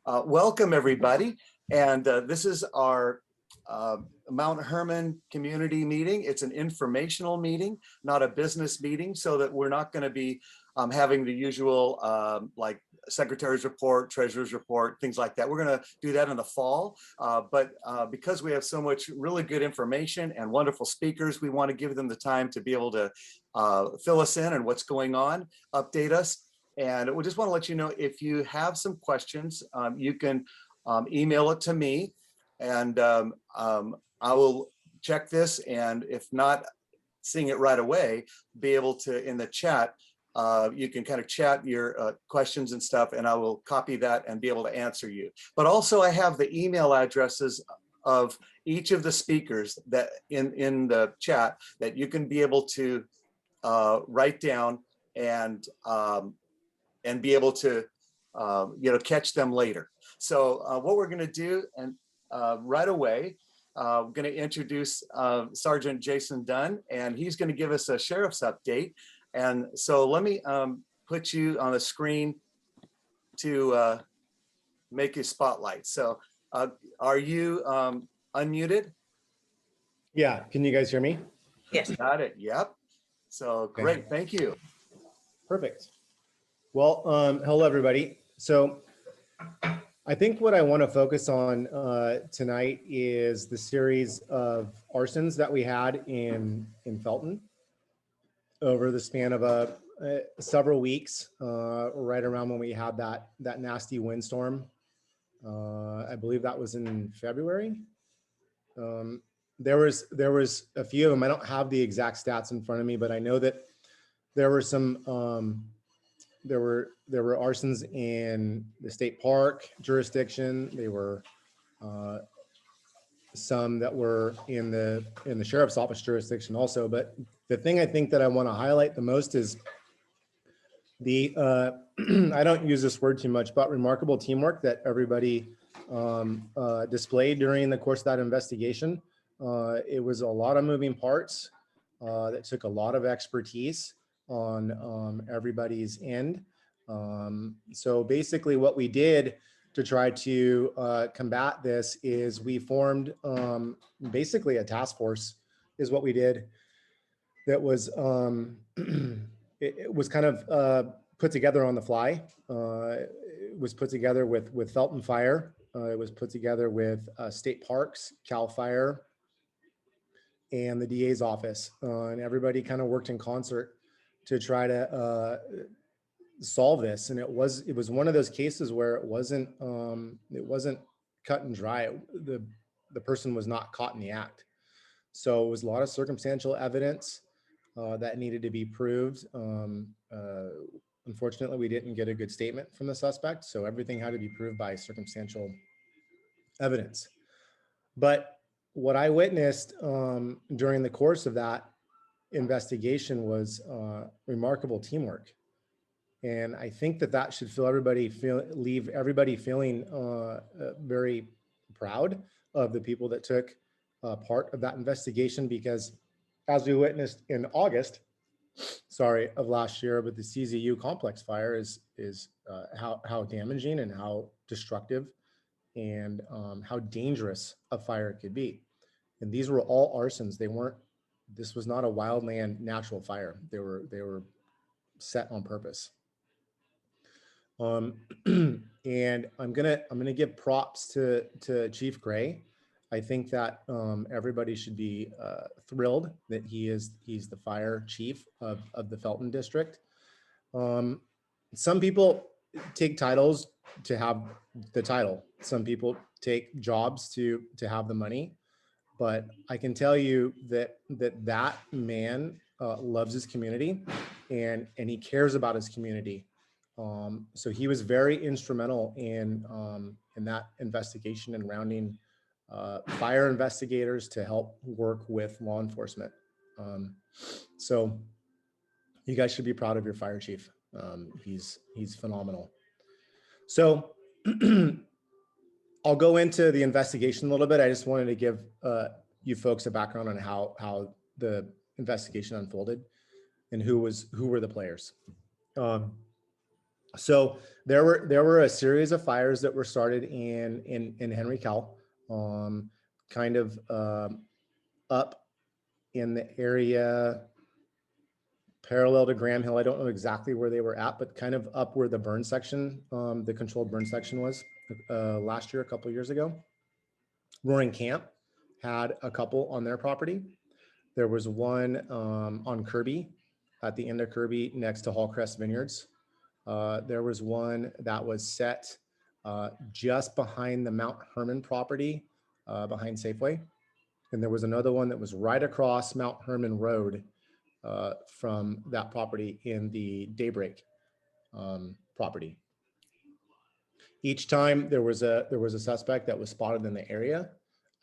Welcome, everybody. And this is our Mount Herman community meeting. It's an informational meeting, not a business meeting, so that we're not going to be having the usual like secretary's report, treasurer's report, things like that. We're going to do that in the fall. But because we have so much really good information and wonderful speakers, we want to give them the time to be able to fill us in on what's going on, update us. And we just want to let you know, if you have some questions, you can email it to me, and I will check this. And if not seeing it right away, be able to, in the chat, you can kind of chat your questions and stuff, and I will copy that and be able to answer you. But also I have the email addresses of each of the speakers that in the chat that you can be able to write down and be able to catch them later. So what we're going to do, and right away, I'm going to introduce Sergeant Jason Dunn, and he's going to give us a sheriff's update. And so let me put you on the screen to make you spotlight. So are you unmuted? Yeah, can you guys hear me? Yes. Got it, yep. So great, thank you. Perfect. Well, hello everybody. So I think what I want to focus on tonight is the series of arsons that we had in Felton over the span of several weeks, right around when we had that nasty windstorm. I believe that was in February. There was a few of them. I don't have the exact stats in front of me, but I know that there were some there were arsons in the state park jurisdiction. There were some that were in the sheriff's office jurisdiction also. But the thing I think that I want to highlight the most is the I don't use this word too much, but remarkable teamwork that everybody displayed during the course of that investigation. It was a lot of moving parts that took a lot of expertise on everybody's end. So basically what we did to try to combat this is we formed basically a task force is what we did. That was, it was kind of put together on the fly. It was put together with Felton Fire. It was put together with state parks, Cal Fire, and the DA's office. And everybody kind of worked in concert to try to solve this. And it was one of those cases where it wasn't cut and dry. The person was not caught in the act. So it was a lot of circumstantial evidence that needed to be proved. Unfortunately, we didn't get a good statement from the suspect, so everything had to be proved by circumstantial evidence. But what I witnessed during the course of that investigation was remarkable teamwork. And I think that should leave everybody feeling very proud of the people that took part of that investigation, because as we witnessed in August, of last year, with the CZU complex fire is how damaging and how destructive and how dangerous a fire could be. And these were all arsons. This was not a wildland natural fire. They were set on purpose. And I'm gonna give props to Chief Gray. I think that everybody should be thrilled that he's the fire chief of the Felton district. Some people take titles to have the title. Some people take jobs to have the money. But I can tell you that man loves his community and he cares about his community. So he was very instrumental in that investigation and rounding fire investigators to help work with law enforcement. So you guys should be proud of your fire chief. He's phenomenal. So I'll go into the investigation a little bit. I just wanted to give you folks a background on how the investigation unfolded and who were the players. So there were a series of fires that were started in Henry Cal, kind of up in the area parallel to Graham Hill. I don't know exactly where they were at, but kind of up where the burn section, the controlled burn section was last year, a couple of years ago. Roaring Camp had a couple on their property. There was one on Kirby, at the end of Kirby, next to Hallcrest Vineyards. There was one that was set just behind the Mount Herman property, behind Safeway. And there was another one that was right across Mount Herman Road from that property in the Daybreak property. Each time there was a suspect that was spotted in the area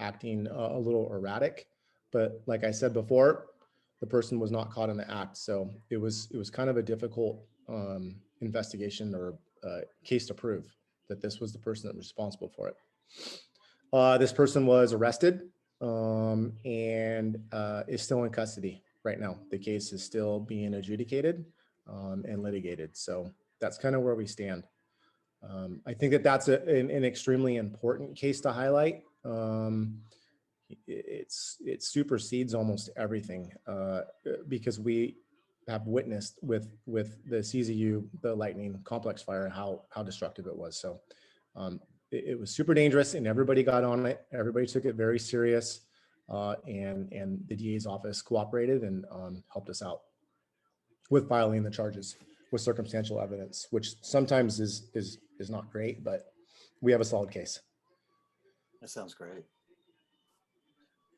acting a little erratic, but like I said before, the person was not caught in the act. So it was kind of a difficult investigation or case to prove that this was the person that was responsible for it. This person was arrested and is still in custody right now. The case is still being adjudicated and litigated. So that's kind of where we stand. I think that that's an extremely important case to highlight. It supersedes almost everything because we have witnessed with the CZU, the lightning complex fire, how destructive it was. So it was super dangerous and everybody got on it. Everybody took it very serious and the DA's office cooperated and helped us out with filing the charges with circumstantial evidence, which sometimes is not great, but we have a solid case. That sounds great.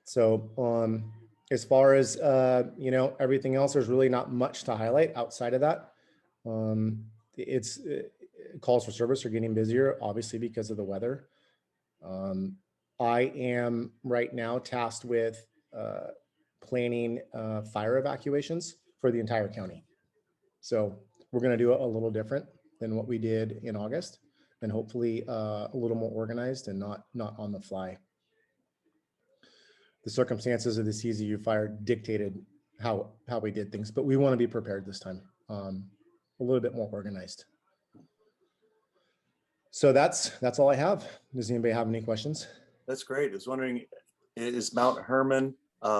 So as far as, everything else, there's really not much to highlight outside of that. Calls for service are getting busier, obviously, because of the weather. I am right now tasked with planning fire evacuations for the entire county. So we're going to do it a little different than what we did in August, and hopefully a little more organized and not on the fly. The circumstances of the CZU fire dictated how we did things, but we want to be prepared this time, a little bit more organized. So that's all I have. Does anybody have any questions? That's great. I was wondering, is Mount Herman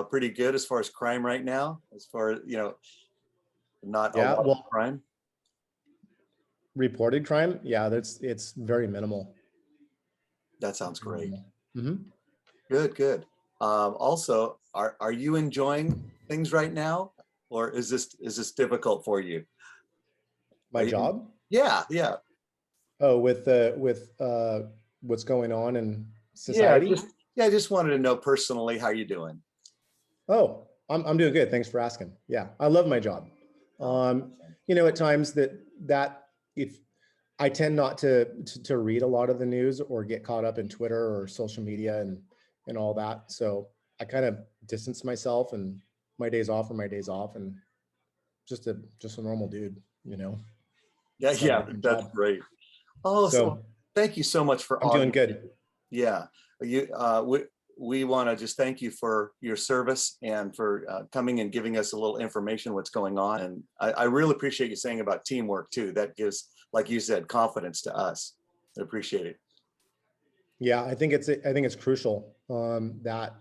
pretty good as far as crime right now? As far as, not a lot of crime? Reported crime? Yeah, it's very minimal. That sounds great. Mm-hmm. Good. Also, are you enjoying things right now, or is this difficult for you? My job? Yeah. Oh, with what's going on in society? Yeah, I just wanted to know personally how you're doing. Oh, I'm doing good. Thanks for asking. Yeah, I love my job. At times that if I tend not to read a lot of the news or get caught up in Twitter or social media and all that. So I kind of distance myself, and my days off are my days off, and just a normal dude, Yeah, that's great. Oh, so thank you so much for I'm doing good. Yeah, we want to just thank you for your service and for coming and giving us a little information what's going on. And I really appreciate you saying about teamwork too. That gives, like you said, confidence to us. I appreciate it. Yeah, I think it's crucial that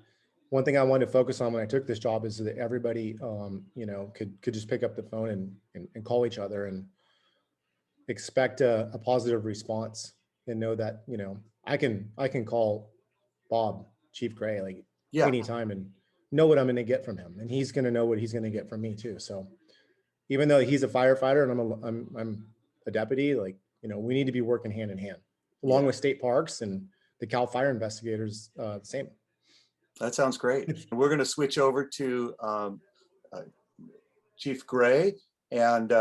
one thing I wanted to focus on when I took this job is that everybody, could just pick up the phone and call each other and expect a positive response and know that, I can call Bob, Chief Gray, like anytime and know what I'm going to get from him. And he's going to know what he's going to get from me too. So even though he's a firefighter and I'm a deputy, like, we need to be working hand in hand along with state parks and the Cal Fire investigators, the same. That sounds great. We're going to switch over to Chief Gray. And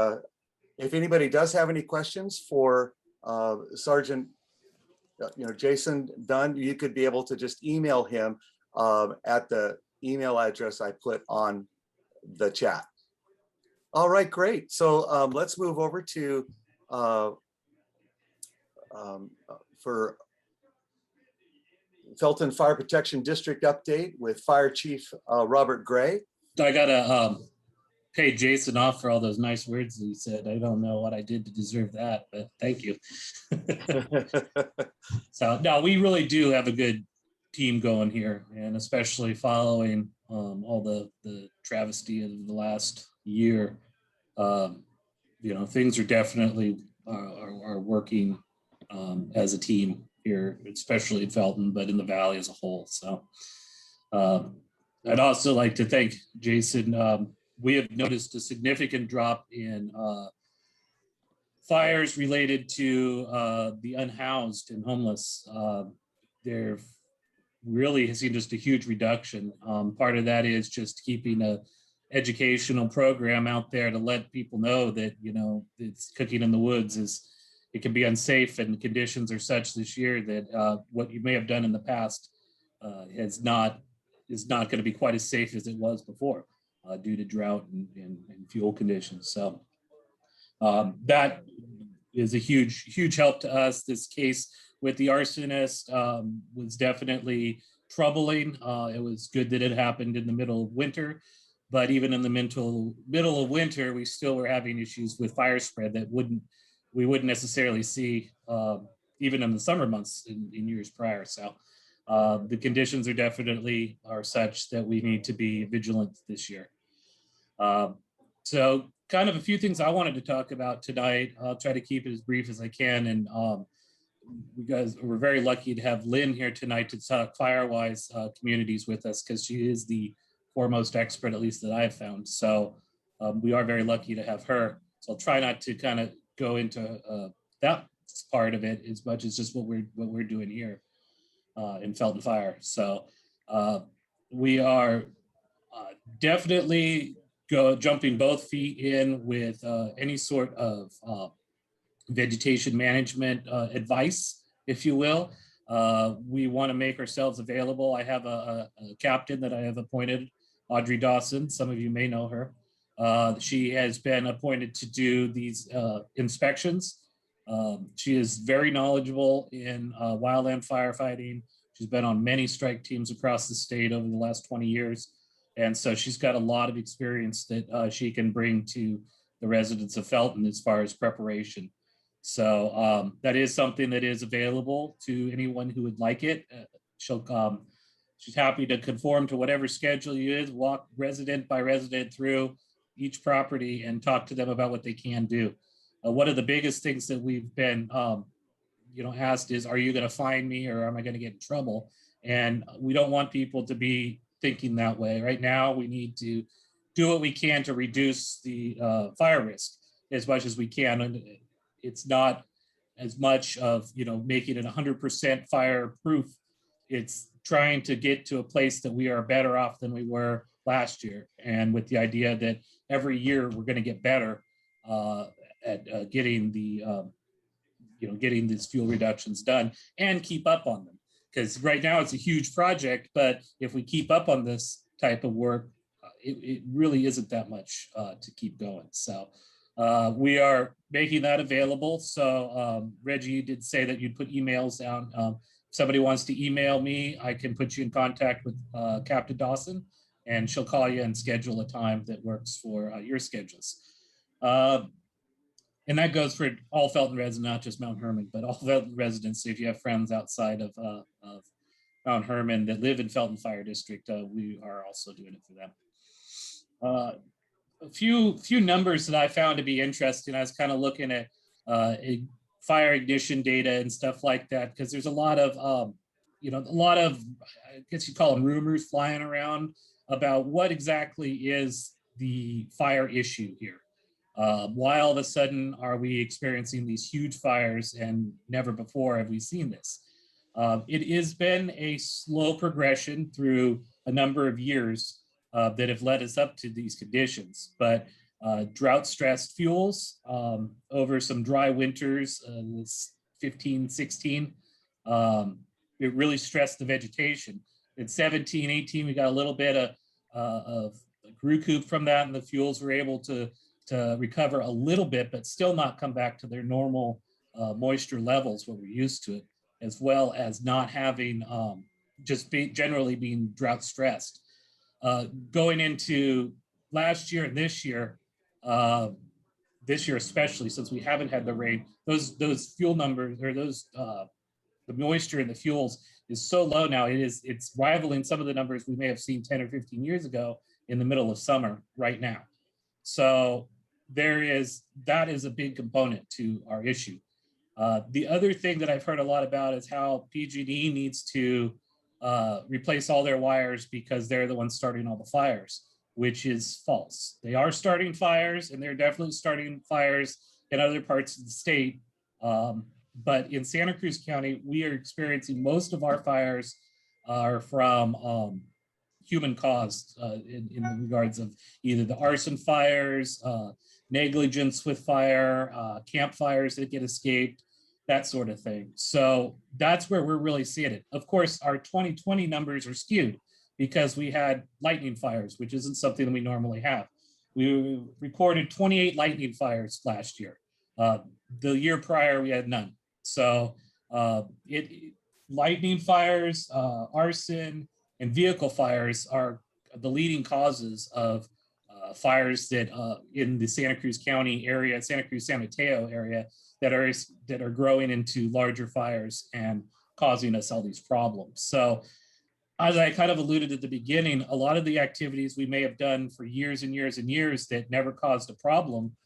if anybody does have any questions for Sergeant Jason Dunn, you could be able to just email him at the email address I put on the chat. All right, great. So let's move over to for Felton Fire Protection District update with Fire Chief Robert Gray. I got a pay Jason off for all those nice words that he said. I don't know what I did to deserve that, but thank you. So no, we really do have a good team going here, and especially following all the travesty of the last year. You know, things are definitely are working as a team here, especially in Felton, but in the valley as a whole. So I'd also like to thank Jason. We have noticed a significant drop in fires related to the unhoused and homeless. There really has seen just a huge reduction. Part of that is just keeping a educational program out there to let people know that, you know, it's cooking in the woods is, it can be unsafe, and conditions are such this year that what you may have done in the past is not going to be quite as safe as it was before due to drought and fuel conditions. So that is a huge help to us. This case with the arsonist was definitely troubling. It was good that it happened in the middle of winter, but even in the middle of winter, we still were having issues with fire spread that we wouldn't necessarily see even in the summer months in years prior. So the conditions are definitely such that we need to be vigilant this year. So kind of a few things I wanted to talk about tonight. I'll try to keep it as brief as I can. And we're very lucky to have Lynn here tonight to talk Firewise communities with us, because she is the foremost expert, at least that I've found. So we are very lucky to have her. So I'll try not to kind of go into that part of it as much as just what we're doing here in Felton Fire. So we are definitely jumping both feet in with any sort of vegetation management advice, if you will. We want to make ourselves available. I have a captain that I have appointed, Audrey Dawson. Some of you may know her. She has been appointed to do these inspections. She is very knowledgeable in wildland firefighting. She's been on many strike teams across the state over the last 20 years. And so she's got a lot of experience that she can bring to the residents of Felton as far as preparation. So that is something that is available to anyone who would like it. She's happy to conform to whatever schedule you is, walk resident by resident through each property and talk to them about what they can do. One of the biggest things that we've been asked is, are you going to fine me, or am I going to get in trouble? And we don't want people to be thinking that way. Right now, we need to do what we can to reduce the fire risk as much as we can. And it's not as much of, making it 100% fireproof. It's trying to get to a place that we are better off than we were last year. And with the idea that every year we're going to get better at getting these fuel reductions done and keep up on them. Because right now it's a huge project, but if we keep up on this type of work, it really isn't that much to keep going. So we are making that available. So Reggie, you did say that you'd put emails down. If somebody wants to email me, I can put you in contact with Captain Dawson, and she'll call you and schedule a time that works for your schedules. And that goes for all Felton residents, not just Mount Herman, but all Felton residents. So if you have friends outside of Mount Herman that live in Felton Fire District, we are also doing it for them. A few numbers that I found to be interesting. I was kind of looking at fire ignition data and stuff like that, because there's a lot of, I guess you call them rumors flying around about what exactly is the fire issue here. Why all of a sudden are we experiencing these huge fires, and never before have we seen this? It has been a slow progression through a number of years that have led us up to these conditions, but drought-stressed fuels over some dry winters, 15, 16, it really stressed the vegetation. In 17, 18, we got a little bit of recoup from that, and the fuels were able to recover a little bit, but still not come back to their normal moisture levels, what we're used to it, as well as not having generally being drought stressed. Going into last year and this year especially, since we haven't had the rain, those fuel numbers, or the moisture in the fuels is so low now. It's rivaling some of the numbers we may have seen 10 or 15 years ago in the middle of summer right now. So that is a big component to our issue. The other thing that I've heard a lot about is how PG&E needs to replace all their wires because they're the ones starting all the fires, which is false. They are starting fires, and they're definitely starting fires in other parts of the state. But in Santa Cruz County, we are experiencing most of our fires are from human caused in regards of either the arson fires, negligence with fire, campfires that get escaped, that sort of thing. So that's where we're really seeing it. Of course, our 2020 numbers are skewed because we had lightning fires, which isn't something that we normally have. We recorded 28 lightning fires last year. The year prior, we had none. So lightning fires, arson, and vehicle fires are the leading causes of fires that in the Santa Cruz County area, Santa Cruz San Mateo area, that are growing into larger fires and causing us all these problems. So as I kind of alluded at the beginning, a lot of the activities we may have done for years and years and years that never caused a problem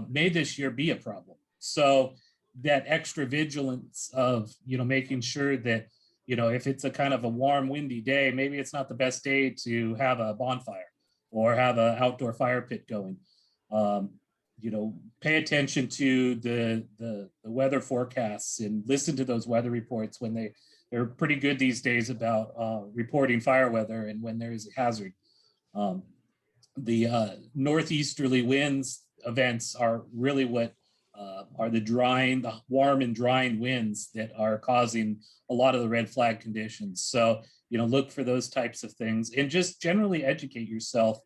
may this year be a problem. So that extra vigilance of, making sure that, if it's a kind of a warm, windy day, maybe it's not the best day to have a bonfire or have an outdoor fire pit going. Pay attention to the weather forecasts and listen to those weather reports when they're pretty good these days about reporting fire weather and when there is a hazard. The northeasterly winds events are really what are the warm and drying winds that are causing a lot of the red flag conditions. So, look for those types of things and just generally educate yourself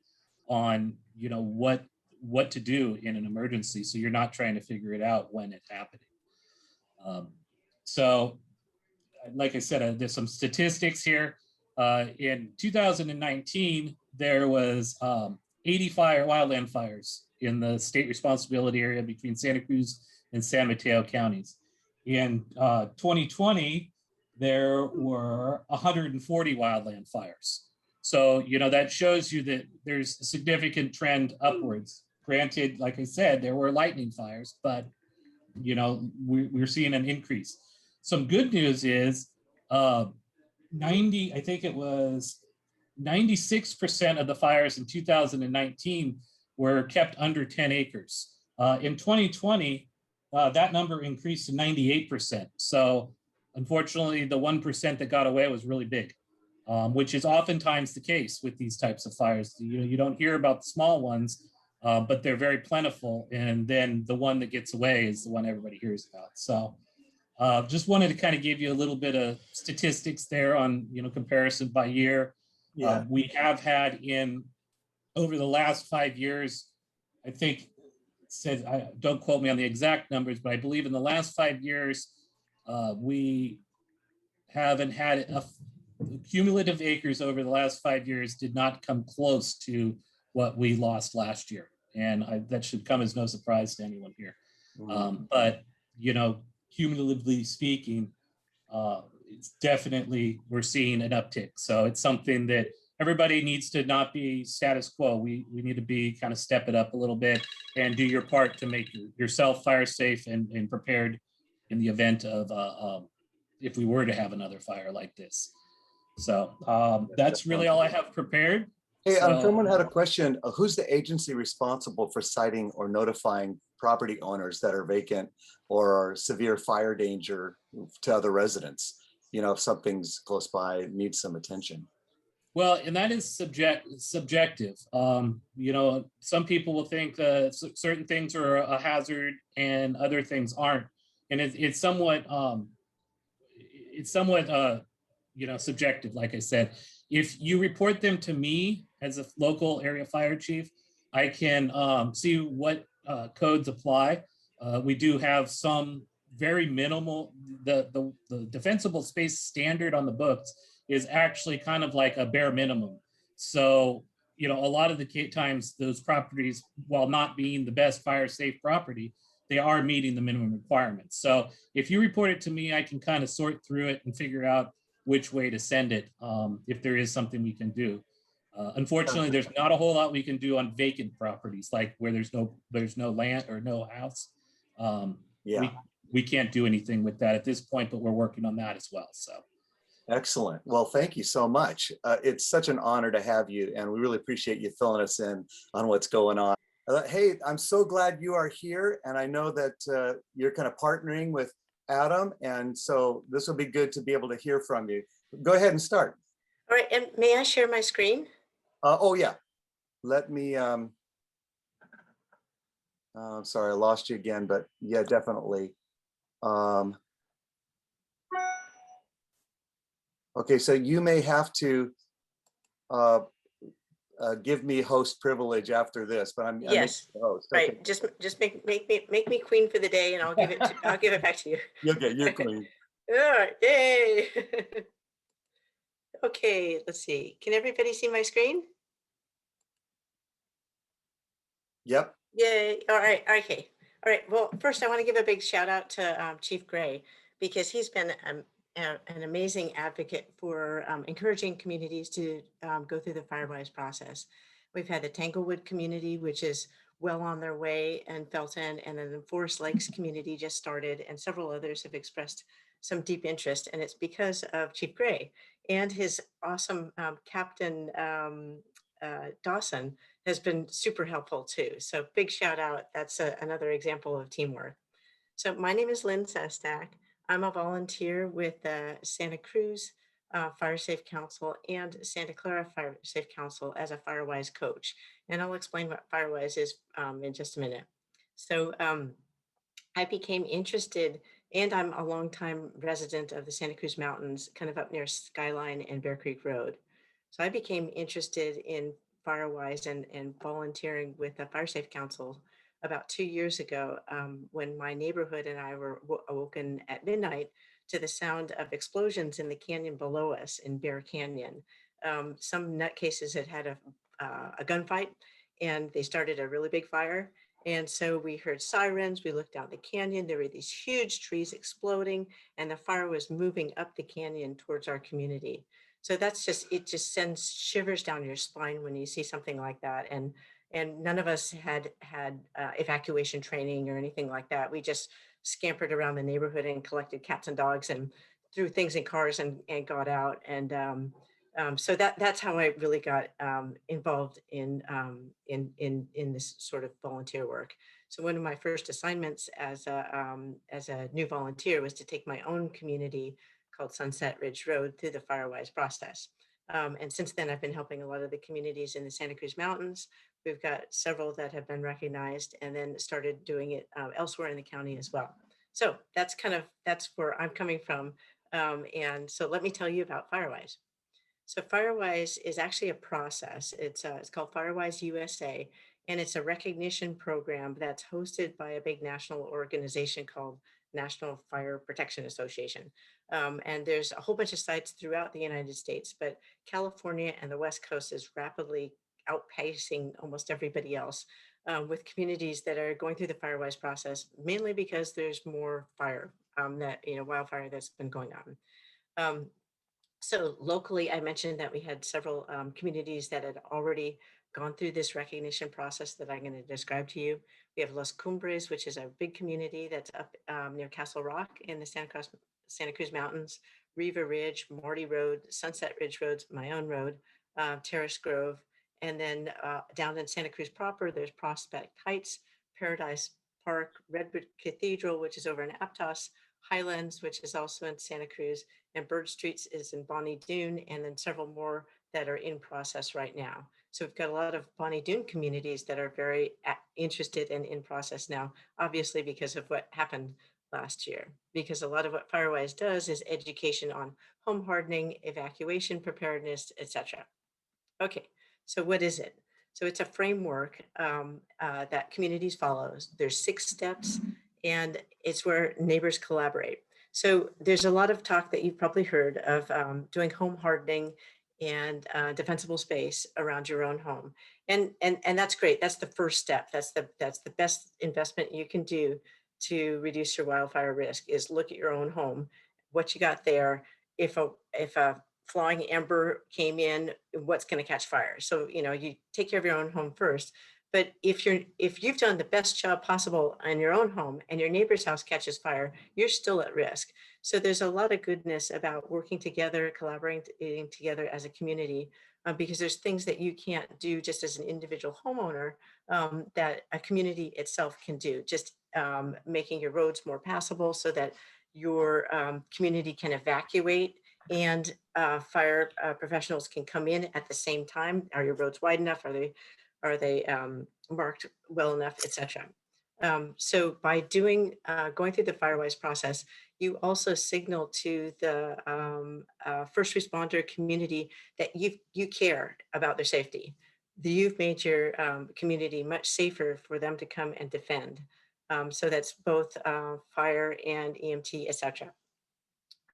on, what to do in an emergency. So you're not trying to figure it out when it's happening. So like I said, there's some statistics here. In 2019, there was 80 wildland fires in the state responsibility area between Santa Cruz and San Mateo counties. In 2020, there were 140 wildland fires. So, that shows you that there's a significant trend upwards. Granted, like I said, there were lightning fires, but, we're seeing an increase. Some good news is I think it was 96% of the fires in 2019 were kept under 10 acres. In 2020, that number increased to 98%. So unfortunately, the 1% that got away was really big, which is oftentimes the case with these types of fires. You don't hear about the small ones, but they're very plentiful. And then the one that gets away is the one everybody hears about. So just wanted to kind of give you a little bit of statistics there on, comparison by year. Yeah. We have had over the last 5 years, I think don't quote me on the exact numbers, but I believe in the last 5 years, we haven't had cumulative acres over the last 5 years did not come close to what we lost last year. And that should come as no surprise to anyone here. But, cumulatively speaking, it's definitely, we're seeing an uptick. So it's something that everybody needs to not be status quo. We need to be kind of step it up a little bit and do your part to make yourself fire safe and prepared in the event of if we were to have another fire like this. So that's really all I have prepared. Hey, someone had a question. Who's the agency responsible for citing or notifying property owners that are vacant or are severe fire danger to other residents? If something's close by, it needs some attention. Well, and that is subjective. Some people will think certain things are a hazard and other things aren't, and it's somewhat subjective. Like I said, if you report them to me as a local area fire chief, I can see what codes apply. We do have some very minimal. The defensible space standard on the books is actually kind of like a bare minimum. So, you know, a lot of the times those properties, while not being the best fire safe property, they are meeting the minimum requirements. So if you report it to me, I can kind of sort through it and figure out which way to send it, if there is something we can do. Unfortunately, there's not a whole lot we can do on vacant properties, like where there's no land or no house. Yeah. We can't do anything with that at this point, but we're working on that as well. So. Excellent. Well, thank you so much. It's such an honor to have you, and we really appreciate you filling us in on what's going on. Hey, I'm so glad you are here, and I know that you're kind of partnering with Adam, and so this will be good to be able to hear from you. Go ahead and start. All right, and may I share my screen? Oh yeah, let me, sorry, I lost you again, but yeah, definitely. Okay, so you may have to give me host privilege after this, but I'm Yes, the host. right. Okay. Just make me queen for the day, and I'll give it back to you. You're queen. All right, yay. Okay, let's see. Can everybody see my screen? Yep. Yay. All right. Okay. All right. Well, first, I want to give a big shout out to Chief Gray, because he's been an amazing advocate for encouraging communities to go through the Firewise process. We've had the Tanglewood community, which is well on their way, and Felton, and then the Forest Lakes community just started, and several others have expressed some deep interest. And it's because of Chief Gray and his awesome Captain Dawson has been super helpful too. So big shout out. That's another example of teamwork. So my name is Lynn Sestak. I'm a volunteer with Santa Cruz Fire Safe Council and Santa Clara Fire Safe Council as a Firewise coach. And I'll explain what Firewise is in just a minute. So I became interested, and I'm a longtime resident of the Santa Cruz Mountains, kind of up near Skyline and Bear Creek Road. So I became interested in Firewise and volunteering with the Fire Safe Council about 2 years ago, when my neighborhood and I were awoken at midnight to the sound of explosions in the canyon below us in Bear Canyon. Some nutcases had a gunfight, and they started a really big fire. And so we heard sirens, we looked down the canyon, there were these huge trees exploding, and the fire was moving up the canyon towards our community. So it just sends shivers down your spine when you see something like that. And none of us had evacuation training or anything like that. We just scampered around the neighborhood and collected cats and dogs and threw things in cars and got out. And so that's how I really got involved in this sort of volunteer work. So one of my first assignments as a new volunteer was to take my own community called Sunset Ridge Road through the Firewise process. And since then, I've been helping a lot of the communities in the Santa Cruz Mountains. We've got several that have been recognized, and then started doing it elsewhere in the county as well. So that's where I'm coming from. And so let me tell you about Firewise. So Firewise is actually a process. It's called Firewise USA, and it's a recognition program that's hosted by a big national organization called National Fire Protection Association. And there's a whole bunch of sites throughout the United States, but California and the West Coast is rapidly outpacing almost everybody else, with communities that are going through the Firewise process, mainly because there's more fire, wildfire that's been going on. So locally, I mentioned that we had several communities that had already gone through this recognition process that I'm going to describe to you. We have Los Cumbres, which is a big community that's up near Castle Rock in the Santa Cruz Mountains, Riva Ridge, Marty Road, Sunset Ridge Roads, my own road, Terrace Grove. And then down in Santa Cruz proper, there's Prospect Heights, Paradise Park, Redwood Cathedral, which is over in Aptos, Highlands, which is also in Santa Cruz, and Bird Streets is in Bonnie Doon, and then several more that are in process right now. So we've got a lot of Bonnie Doon communities that are very interested and in process now, obviously because of what happened last year, because a lot of what Firewise does is education on home hardening, evacuation preparedness, etc. Okay, so what is it? So it's a framework that communities follow. There's 6 steps, and it's where neighbors collaborate. So there's a lot of talk that you've probably heard of doing home hardening defensible space around your own home. And that's great. That's the first step. That's the best investment you can do to reduce your wildfire risk, is look at your own home, what you got there. If a flying ember came in, what's going to catch fire? So, you take care of your own home first. But if you've done the best job possible in your own home and your neighbor's house catches fire, you're still at risk. So there's a lot of goodness about working together, collaborating together as a community, because there's things that you can't do just as an individual homeowner, that a community itself can do. Just making your roads more passable so that your community can evacuate, and fire professionals can come in at the same time. Are your roads wide enough? Are they marked well enough, etc. So by going through the FireWise process, you also signal to the first responder community that you care about their safety. You've made your community much safer for them to come and defend. So that's both fire and EMT, etc.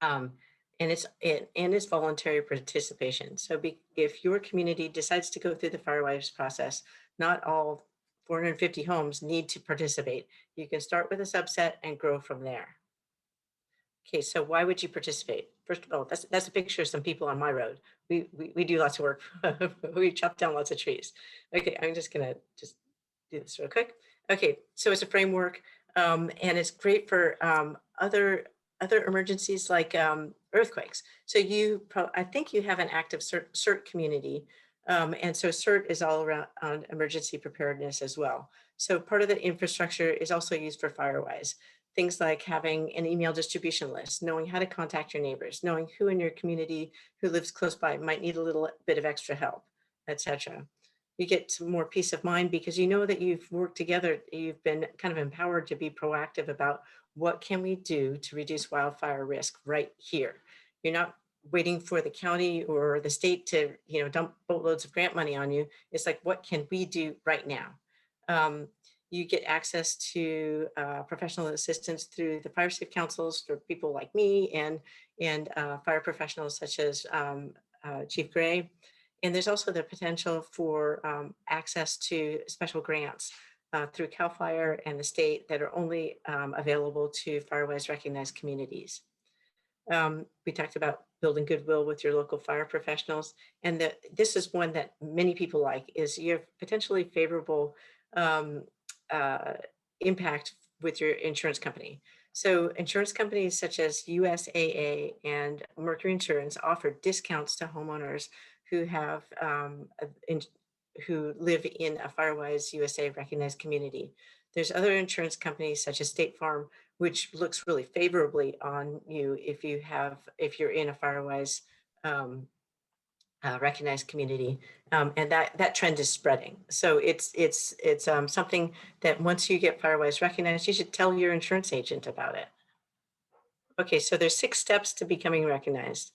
And it's voluntary participation. So if your community decides to go through the FireWise process, not all 450 homes need to participate. You can start with a subset and grow from there. Okay, so why would you participate? First of all, that's a picture of some people on my road. We do lots of work. We chop down lots of trees. Okay, I'm just gonna do this real quick. Okay, so it's a framework, and it's great for other emergencies like earthquakes. So I think you have an active CERT community, and so CERT is all around on emergency preparedness as well. So part of the infrastructure is also used for FireWise. Things like having an email distribution list, knowing how to contact your neighbors, knowing who in your community who lives close by might need a little bit of extra help, etc. You get some more peace of mind because you know that you've worked together, you've been kind of empowered to be proactive about what can we do to reduce wildfire risk right here. You're not waiting for the county or the state to dump boatloads of grant money on you. It's like, what can we do right now? You get access to professional assistance through the fire safe councils for people like me and fire professionals such as Chief Gray. And there's also the potential for access to special grants through CAL FIRE and the state that are only available to FireWise recognized communities. We talked about building goodwill with your local fire professionals. And this is one that many people like, is you have potentially favorable impact with your insurance company. So insurance companies such as USAA and Mercury Insurance offer discounts to homeowners who have who live in a FireWise USA recognized community. There's other insurance companies such as State Farm, which looks really favorably on you if you're in a FireWise recognized community, and that trend is spreading. So it's something that once you get FireWise recognized, you should tell your insurance agent about it. Okay, so there's 6 steps to becoming recognized.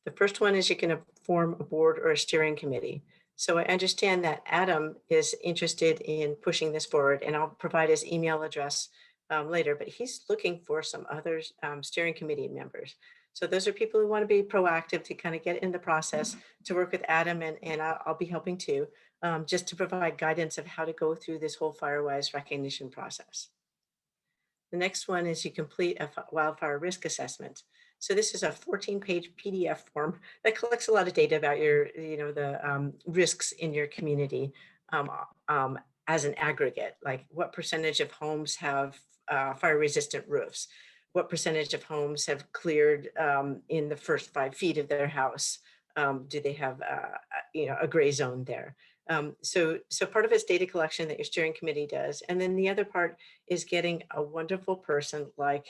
The first one is you can form a board or a steering committee. So I understand that Adam is interested in pushing this forward, and I'll provide his email address later, but he's looking for some other steering committee members. So those are people who want to be proactive to kind of get in the process, to work with Adam, and I'll be helping too, just to provide guidance of how to go through this whole FireWise recognition process. The next one is you complete a wildfire risk assessment. So this is a 14-page PDF form that collects a lot of data about the risks in your community as an aggregate, like what percentage of homes have fire-resistant roofs, what percentage of homes have cleared in the first 5 feet of their house, do they have a gray zone there? So part of it's data collection that your steering committee does, and then the other part is getting a wonderful person like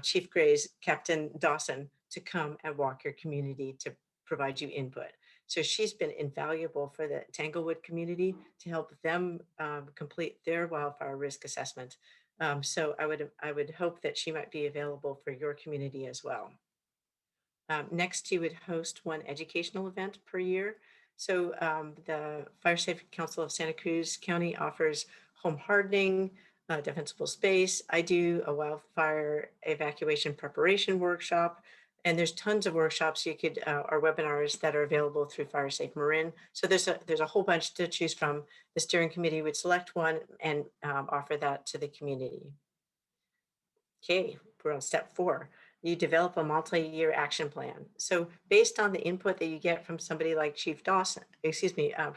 Chief Gray's Captain Dawson to come and walk your community to provide you input. So she's been invaluable for the Tanglewood community to help them complete their wildfire risk assessment. So I would hope that she might be available for your community as well. Next, you would host one educational event per year. So the Fire Safety Council of Santa Cruz County offers home hardening, defensible space. I do a wildfire evacuation preparation workshop, And there's tons of workshops you could, or webinars that are available through Fire Safe Marin. So there's a whole bunch to choose from. The steering committee would select one and offer that to the community. Okay, we're on step 4. You develop a multi-year action plan. So based on the input that you get from somebody like Chief Dawson,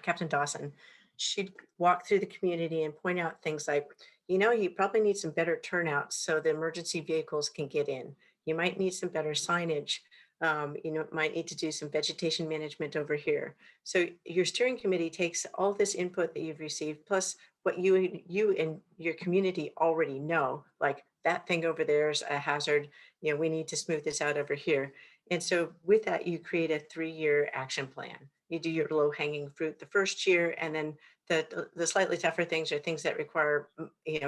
Captain Dawson, she'd walk through the community and point out things like, you probably need some better turnouts so the emergency vehicles can get in. You might need some better signage. Might need to do some vegetation management over here. So your steering committee takes all this input that you've received, plus what you and your community already know, like that thing over there is a hazard. We need to smooth this out over here. And so with that, you create a 3-year action plan. You do your low hanging fruit the first year, and then the slightly tougher things are things that require,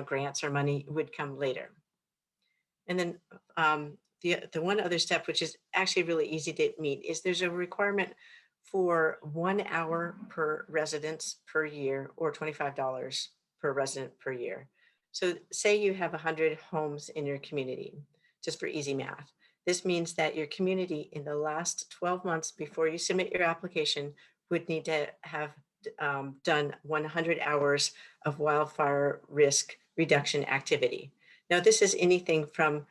grants or money would come later. And then the one other step, which is actually really easy to meet, is there's a requirement for 1 hour per residence per year, or $25 per resident per year. So say you have 100 homes in your community, just for easy math. This means that your community in the last 12 months before you submit your application would need to have done 100 hours of wildfire risk reduction activity. Now, this is anything from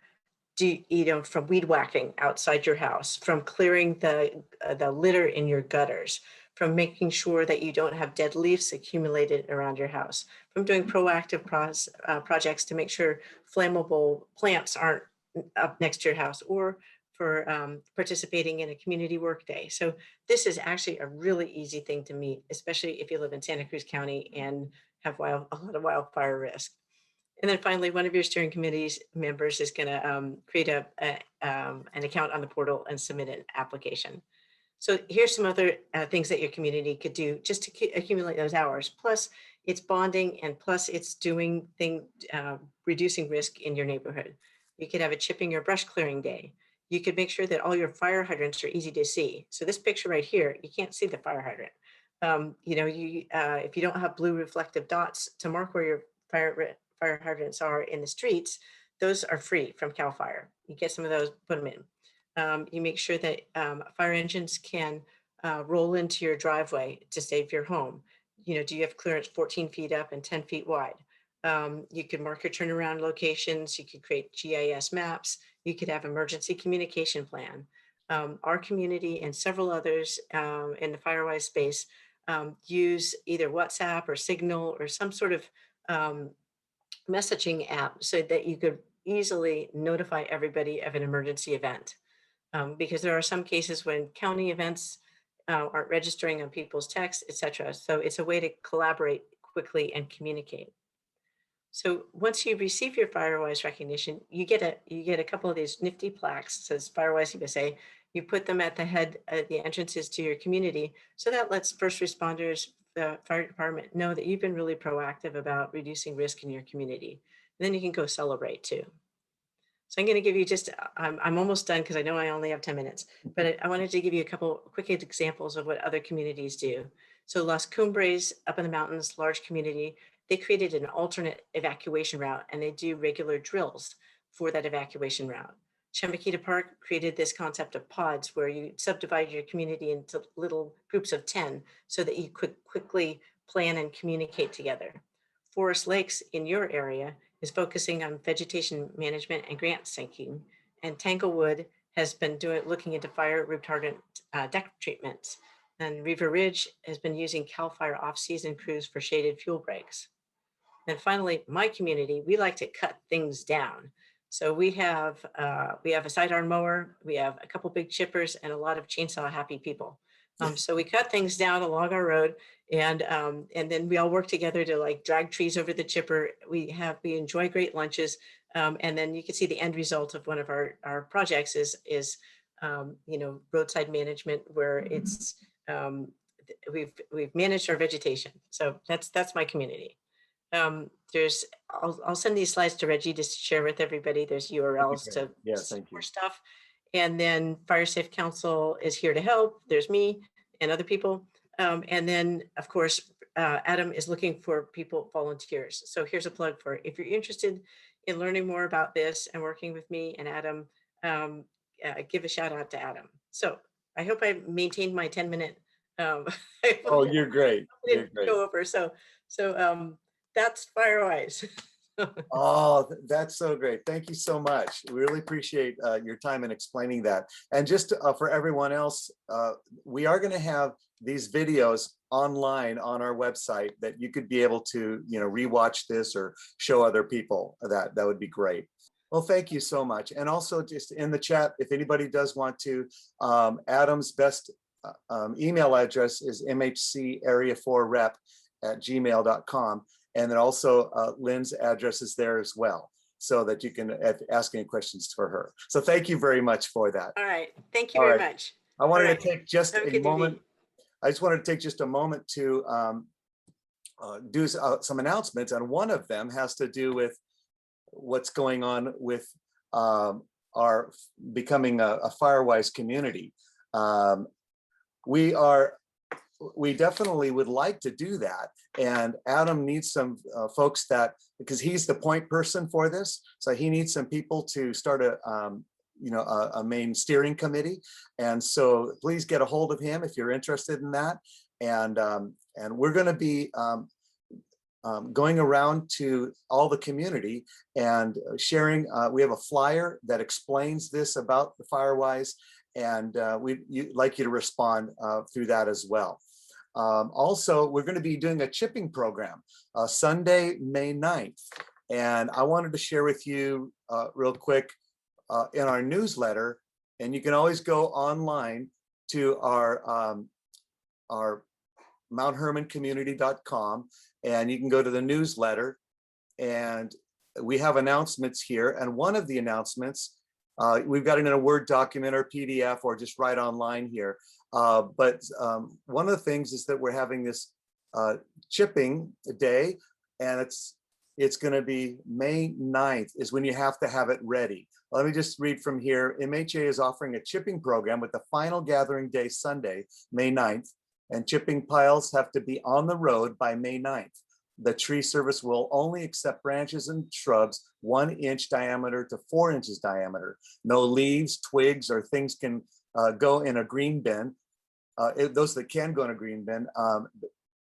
from weed whacking outside your house, from clearing the litter in your gutters, from making sure that you don't have dead leaves accumulated around your house, from doing proactive projects to make sure flammable plants aren't up next to your house, or for participating in a community work day. So this is actually a really easy thing to meet, especially if you live in Santa Cruz County and have a lot of wildfire risk. And then finally, one of your steering committee's members is going to create an account on the portal and submit an application. So here's some other things that your community could do just to accumulate those hours. Plus, it's bonding, and plus it's doing reducing risk in your neighborhood. You could have a chipping or brush clearing day. You could make sure that all your fire hydrants are easy to see. So this picture right here, you can't see the fire hydrant. If you don't have blue reflective dots to mark where your fire hydrants are in the streets, those are free from CAL FIRE. You get some of those, put them in. You make sure that fire engines can roll into your driveway to save your home. Do you have clearance 14 feet up and 10 feet wide? You could mark your turnaround locations. You could create GIS maps. You could have emergency communication plan. Our community and several others in the FireWise space use either WhatsApp or Signal or some sort of messaging app so that you could easily notify everybody of an emergency event. Because there are some cases when county events aren't registering on people's texts, etc. So it's a way to collaborate quickly and communicate. So once you receive your FireWise recognition, you get a couple of these nifty plaques. It says FireWise USA. You put them at the entrances to your community. So that lets first responders, the fire department, know that you've been really proactive about reducing risk in your community. And then you can go celebrate too. So I'm going to give you I'm almost done because I know I only have 10 minutes, but I wanted to give you a couple quick examples of what other communities do. So Las Cumbres up in the mountains, large community, they created an alternate evacuation route, and they do regular drills for that evacuation route. Chamaquita Park created this concept of pods where you subdivide your community into little groups of 10 so that you could quickly plan and communicate together. Forest Lakes in your area is focusing on vegetation management and grant seeking, and Tanglewood has been looking into fire retardant deck treatments. And River Ridge has been using CAL FIRE off-season crews for shaded fuel breaks. And finally, my community, we like to cut things down. So we have a sidearm mower, we have a couple big chippers, and a lot of chainsaw happy people. So we cut things down along our road, and then we all work together to drag trees over the chipper. We enjoy great lunches, and then you can see the end result of one of our projects is roadside management, where it's we've managed our vegetation. So that's my community. I'll send these slides to Reggie to share with everybody. There's URLs to more stuff. And then Fire Safe Council is here to help. There's me and other people. And then of course, Adam is looking for volunteers. So here's a plug for, if you're interested in learning more about this and working with me and Adam, give a shout out to Adam. So I hope I maintained my 10-minute. I Oh, you're great. You're didn't great. go over. So that's Firewise. Oh, that's so great. Thank you so much. We really appreciate your time in explaining that. And just for everyone else, we are going to have these videos online on our website that you could be able to, rewatch this or show other people. That would be great. Well, thank you so much. And also just in the chat, if anybody does want to, Adam's best email address is mhcarea4rep@gmail.com. And then also Lynn's address is there as well, so that you can ask any questions for her. So thank you very much for that. All right. Thank you All very right. much. I wanted All right. to take just Have a a good moment. evening. I just wanted to take just a moment to do some announcements. And one of them has to do with what's going on with our becoming a Firewise community. We definitely would like to do that. And Adam needs some folks because he's the point person for this. So he needs some people to start a main steering committee. And so please get a hold of him if you're interested in that. And we're going to be going around to all the community and sharing. We have a flyer that explains this about the Firewise, and we'd like you to respond through that as well. Also, we're going to be doing a chipping program Sunday, May 9th. And I wanted to share with you real quick in our newsletter, and you can always go online to our mounthermancommunity.com, and you can go to the newsletter, and we have announcements here. And one of the announcements, we've got it in a Word document or PDF or just right online here. But one of the things is that we're having this chipping day, and it's going to be May 9th is when you have to have it ready. Let me just read from here. MHA is offering a chipping program with the final gathering day Sunday, May 9th, and chipping piles have to be on the road by May 9th. The tree service will only accept branches and shrubs 1 inch diameter to 4 inches diameter. No leaves, twigs, or things can go in a green bin. Those that can go in a green bin,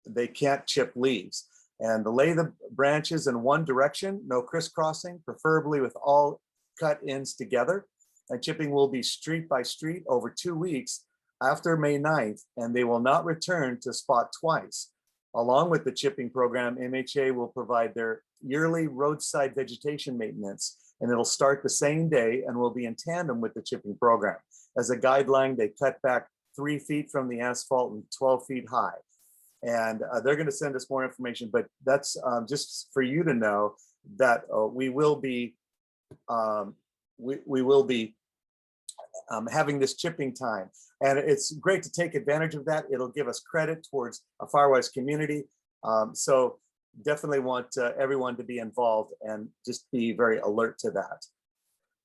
they can't chip leaves. And lay the branches in one direction, no crisscrossing, preferably with all cut ends together. And chipping will be street by street over 2 weeks after May 9th, and they will not return to spot twice. Along with the chipping program, MHA will provide their yearly roadside vegetation maintenance, and it'll start the same day and will be in tandem with the chipping program. As a guideline, they cut back 3 feet from the asphalt and 12 feet high. And they're going to send us more information, but that's just for you to know that we will be having this chipping time. And it's great to take advantage of that. It'll give us credit towards a Firewise community. So definitely want everyone to be involved and just be very alert to that.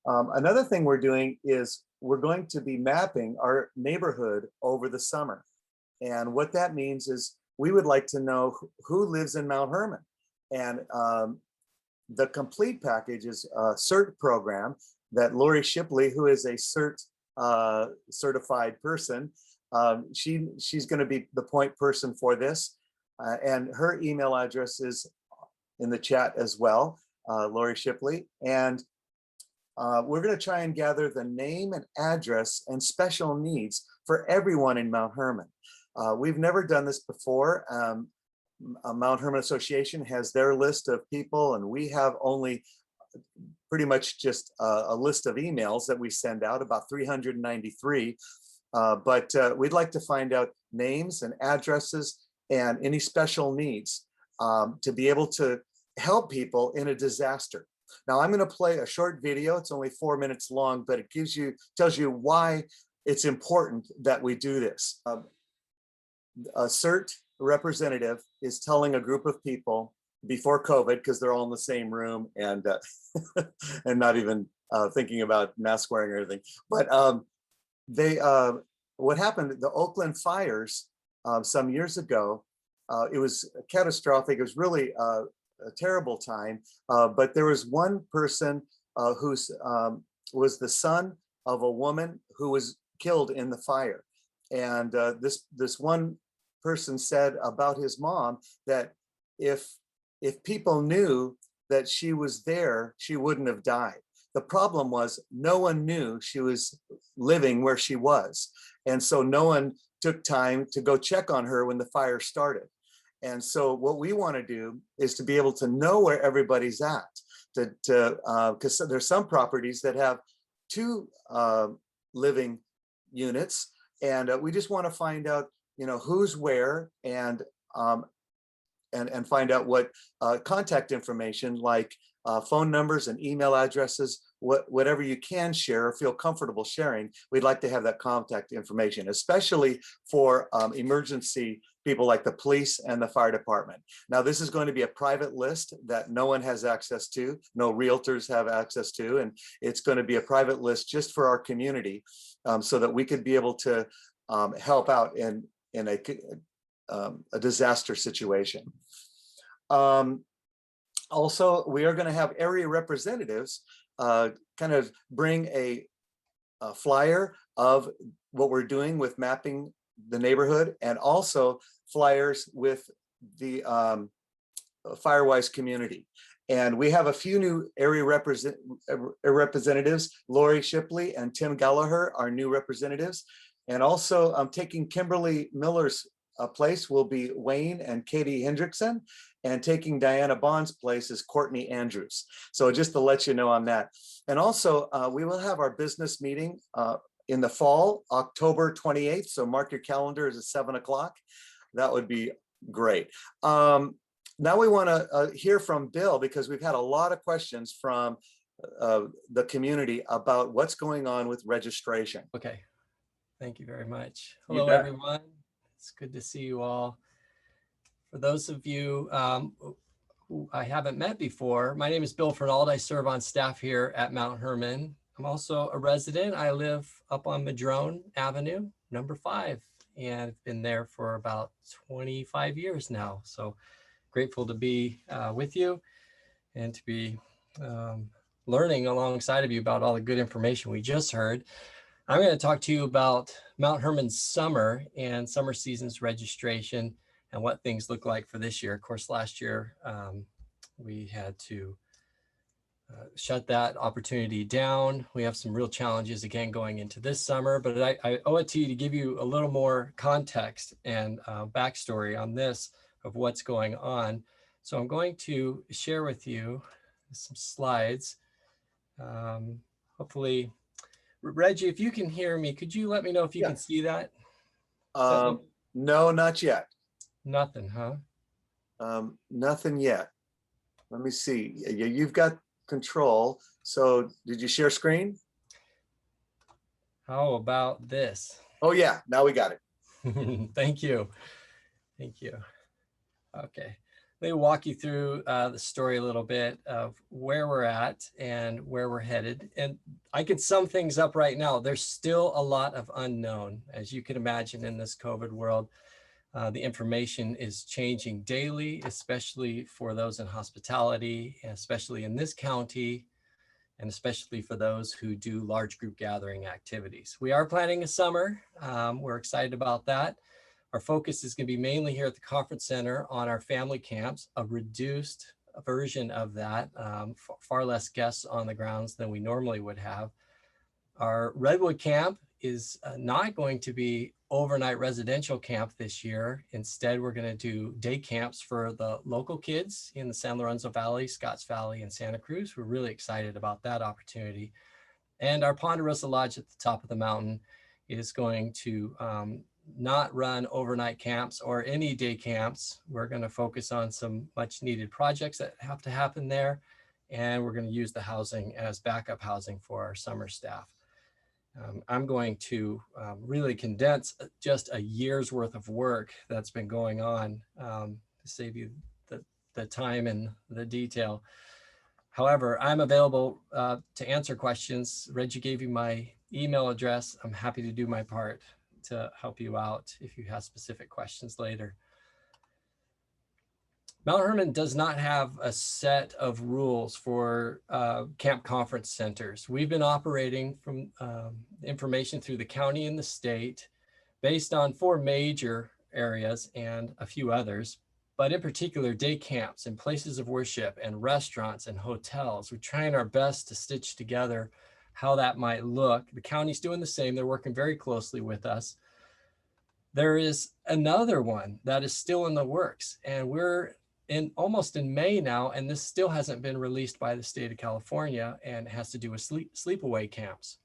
Another thing we're doing is we're going to be mapping our neighborhood over the summer. And what that means is we would like to know who lives in Mount Herman. And the complete package is a CERT program that Lori Shipley, who is a CERT certified person, she's going to be the point person for this. And her email address is in the chat as well, Lori Shipley. And we're going to try and gather the name and address and special needs for everyone in Mount Herman. We've never done this before. Mount Herman Association has their list of people, and we have only pretty much just a list of emails that we send out, about 393. But we'd like to find out names and addresses and any special needs to be able to help people in a disaster. Now I'm going to play a short video. It's only 4 minutes long, but it tells you why it's important that we do this. A CERT representative is telling a group of people before COVID, because they're all in the same room and and not even thinking about mask wearing or anything. But what happened, the Oakland fires some years ago, it was catastrophic. It was really a terrible time. But there was one person who was the son of a woman who was killed in the fire. And this one person said about his mom that if people knew that she was there, she wouldn't have died. The problem was no one knew she was living where she was. And so no one took time to go check on her when the fire started. And so what we want to do is to be able to know where everybody's at, because there's some properties that have 2 living units, and we just want to find out, who's where, and find out what contact information, like phone numbers and email addresses, whatever you can share or feel comfortable sharing. We'd like to have that contact information, especially for emergency people like the police and the fire department. Now, this is going to be a private list that no one has access to, no realtors have access to, and it's going to be a private list just for our community, so that we could be able to help out in a disaster situation. Also, we are going to have area representatives kind of bring a flyer of what we're doing with mapping the neighborhood, and also flyers with the Firewise community. And we have a few new area representatives, Lori Shipley and Tim Gallagher, our new representatives. And also taking Kimberly Miller's place will be Wayne and Katie Hendrickson, and taking Diana Bond's place is Courtney Andrews. So just to let you know on that. And also we will have our business meeting in the fall, October 28th. So mark your calendars at 7 o'clock. That would be great. Now we want to hear from Bill, because we've had a lot of questions from the community about what's going on with registration. Okay, thank you very much. You Hello, bet. everyone. It's good to see you all. For those of you who I haven't met before, my name is Bill Fernald. I serve on staff here at Mount Hermon. I'm also a resident. I live up on Madrone Avenue, number 5, and I've been there for about 25 years now. So grateful to be with you and to be learning alongside of you about all the good information we just heard. I'm going to talk to you about Mount Hermon's summer and summer seasons registration and what things look like for this year. Of course, last year we had to shut that opportunity down. We have some real challenges again going into this summer, but I owe it to you to give you a little more context and backstory on this of what's going on. So I'm going to share with you some slides. Hopefully, Reggie, if you can hear me, could you let me know if you can see that? No, not yet. Nothing, huh? Nothing yet. Let me see. You've got control. So did you share screen? How about this? Oh yeah, now we got it. Thank you. Thank you. Okay. Let me walk you through the story a little bit of where we're at and where we're headed. And I could sum things up right now. There's still a lot of unknown, as you can imagine, in this COVID world. The information is changing daily, especially for those in hospitality, and especially in this county, and especially for those who do large group gathering activities. We are planning a summer. We're excited about that. Our focus is going to be mainly here at the conference center on our family camps, a reduced version of that, far less guests on the grounds than we normally would have. Our Redwood camp is not going to be overnight residential camp this year. Instead, we're going to do day camps for the local kids in the San Lorenzo Valley, Scotts Valley, and Santa Cruz. We're really excited about that opportunity. And our Ponderosa Lodge at the top of the mountain is going to not run overnight camps or any day camps. We're going to focus on some much needed projects that have to happen there. And we're going to use the housing as backup housing for our summer staff. I'm going to really condense just a year's worth of work that's been going on to save you the time and the detail. However, I'm available to answer questions. Reggie gave you my email address. I'm happy to do my part to help you out if you have specific questions later. Mount Hermon does not have a set of rules for camp conference centers. We've been operating from information through the county and the state based on 4 major areas and a few others, but in particular day camps and places of worship and restaurants and hotels. We're trying our best to stitch together how that might look. The county's doing the same. They're working very closely with us. There is another one that is still in the works, and we're almost in May now, and this still hasn't been released by the state of California, and it has to do with sleepaway camps.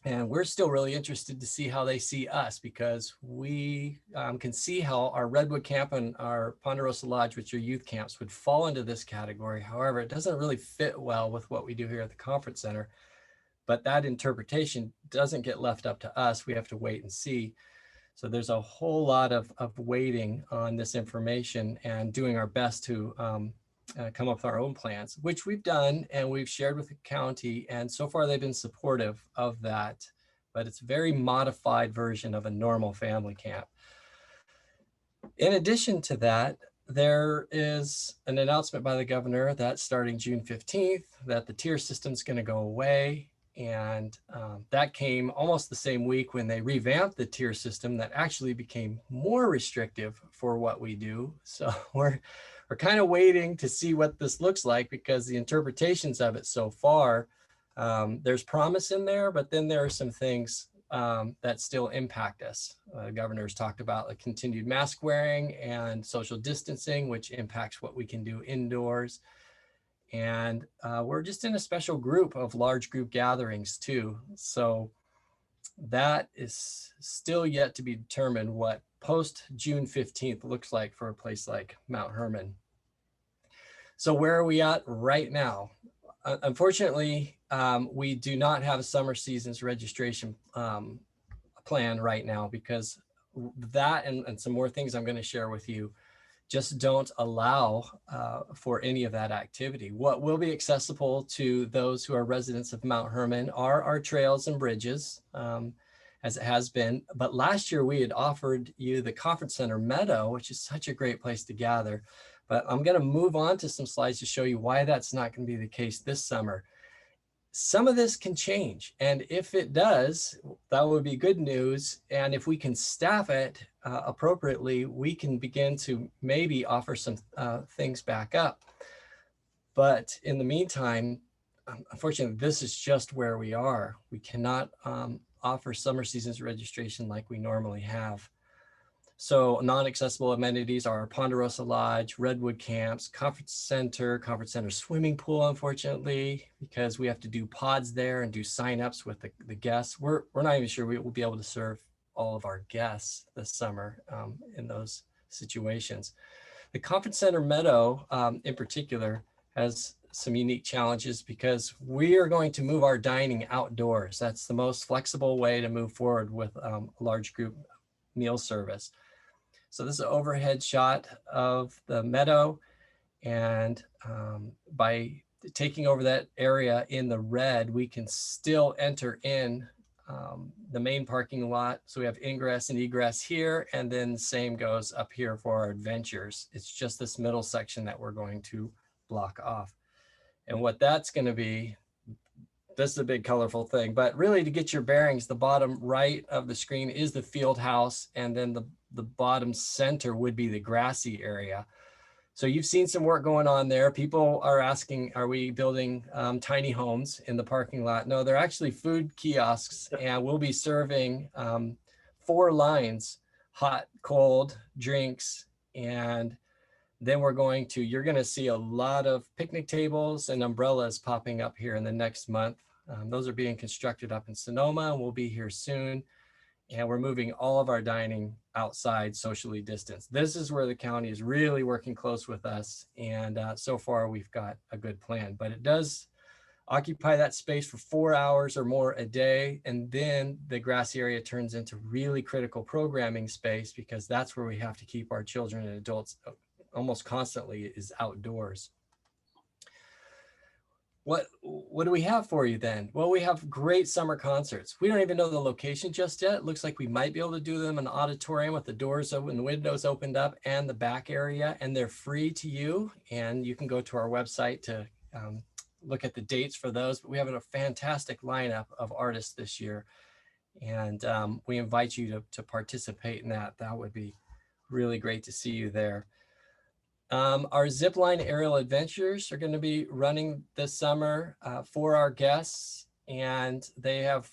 And we're still really interested to see how they see us, because we can see how our Redwood Camp and our Ponderosa Lodge, which are youth camps, would fall into this category. However, it doesn't really fit well with what we do here at the conference center. But that interpretation doesn't get left up to us. We have to wait and see. So there's a whole lot of waiting on this information and doing our best to come up with our own plans, which we've done and we've shared with the county. And so far they've been supportive of that, but it's a very modified version of a normal family camp. In addition to that, there is an announcement by the governor that starting June 15th, that the tier system is going to go away. And that came almost the same week when they revamped the tier system that actually became more restrictive for what we do. So we're kind of waiting to see what this looks like, because the interpretations of it so far, there's promise in there, but then there are some things that still impact us. Governor's talked about the continued mask wearing and social distancing, which impacts what we can do indoors. And we're just in a special group of large group gatherings too. So that is still yet to be determined what post June 15th looks like for a place like Mount Hermon. So where are we at right now? Unfortunately, we do not have a summer seasons registration plan right now, because that and some more things I'm going to share with you just don't allow for any of that activity. What will be accessible to those who are residents of Mount Hermon are our trails and bridges, as it has been. But last year we had offered you the conference center meadow, which is such a great place to gather. But I'm going to move on to some slides to show you why that's not going to be the case this summer. Some of this can change, and if it does, that would be good news. And if we can staff it appropriately, we can begin to maybe offer some things back up. But in the meantime, unfortunately, this is just where we are. We cannot offer summer seasons registration like we normally have. So non-accessible amenities are our Ponderosa Lodge, Redwood Camps, Conference Center swimming pool, unfortunately, because we have to do pods there and do signups with the guests. We're not even sure we will be able to serve all of our guests this summer in those situations. The Conference Center meadow in particular has some unique challenges, because we are going to move our dining outdoors. That's the most flexible way to move forward with a large group meal service. So this is an overhead shot of the meadow, and by taking over that area in the red, we can still enter in the main parking lot. So we have ingress and egress here, and then the same goes up here for our adventures. It's just this middle section that we're going to block off. And what that's going to be, this is a big colorful thing, but really to get your bearings, the bottom right of the screen is the field house, and then the bottom center would be the grassy area. So you've seen some work going on there. People are asking, are we building tiny homes in the parking lot? No, they're actually food kiosks, and we'll be serving 4 lines, hot, cold, drinks, and then we're you're going to see a lot of picnic tables and umbrellas popping up here in the next month. Those are being constructed up in Sonoma, and we'll be here soon. And we're moving all of our dining outside, socially distanced. This is where the county is really working close with us. And so far we've got a good plan, but it does occupy that space for 4 hours or more a day. And then the grassy area turns into really critical programming space, because that's where we have to keep our children and adults almost constantly, is outdoors. what do we have for you then? Well, we have great summer concerts. We don't even know the location just yet. It looks like we might be able to do them in an auditorium with the doors open, the windows opened up, and the back area, and they're free to you. And you can go to our website to look at the dates for those. But we have a fantastic lineup of artists this year, and we invite you to participate in that. That would be really great to see you there. Our zipline aerial adventures are going to be running this summer for our guests, and they have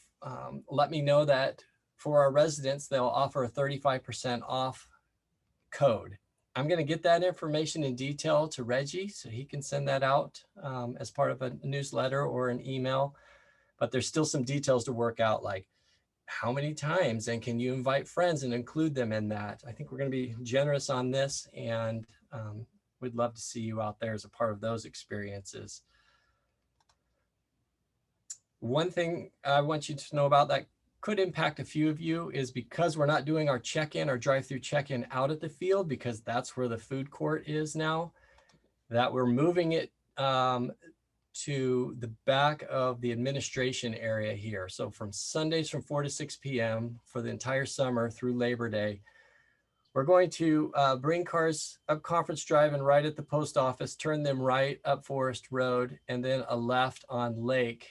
let me know that for our residents, they'll offer a 35% off code. I'm going to get that information in detail to Reggie so he can send that out as part of a newsletter or an email, but there's still some details to work out, like how many times and can you invite friends and include them in that. I think we're going to be generous on this, and we'd love to see you out there as a part of those experiences. One thing I want you to know about that could impact a few of you is because we're not doing our check-in or drive-through check-in out at the field, because that's where the food court is now, that we're moving it to the back of the administration area here. So from Sundays from 4 to 6 p.m. for the entire summer through Labor Day, we're going to bring cars up Conference Drive and right at the post office, turn them right up Forest Road, and then a left on Lake.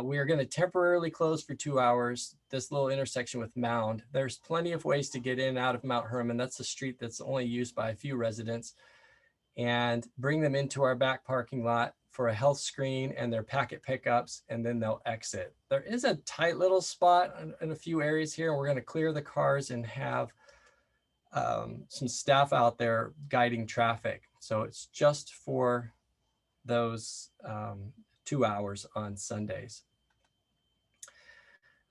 We are going to temporarily close for 2 hours this little intersection with Mound. There's plenty of ways to get in and out of Mount Herman. That's a street that's only used by a few residents, and bring them into our back parking lot for a health screen and their packet pickups, and then they'll exit. There is a tight little spot in a few areas here, and we're going to clear the cars and have some staff out there guiding traffic. So it's just for those 2 hours on Sundays.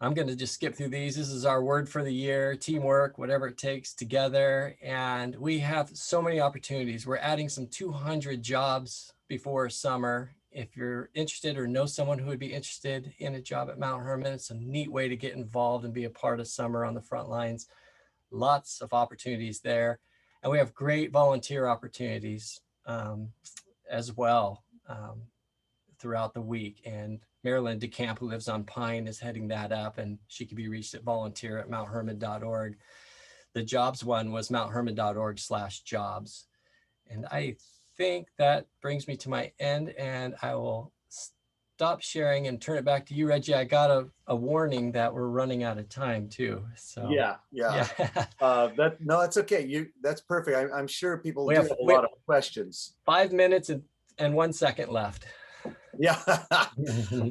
I'm going to just skip through these. This is our word for the year: teamwork, whatever it takes, together. And we have so many opportunities. We're adding some 200 jobs before summer. If you're interested or know someone who would be interested in a job at Mount Herman, it's a neat way to get involved and be a part of summer on the front lines. Lots of opportunities there. And we have great volunteer opportunities as well throughout the week. And Marilyn DeCamp, who lives on Pine, is heading that up, and she can be reached at volunteer@mountherman.org. The jobs one was mountherman.org/jobs. And I think that brings me to my end, and I will stop sharing and turn it back to you, Reggie. I got a warning that we're running out of time too. So Yeah. No, that's okay. That's perfect. I'm sure people do have a lot of questions. 5 minutes and 1 second left. Yeah.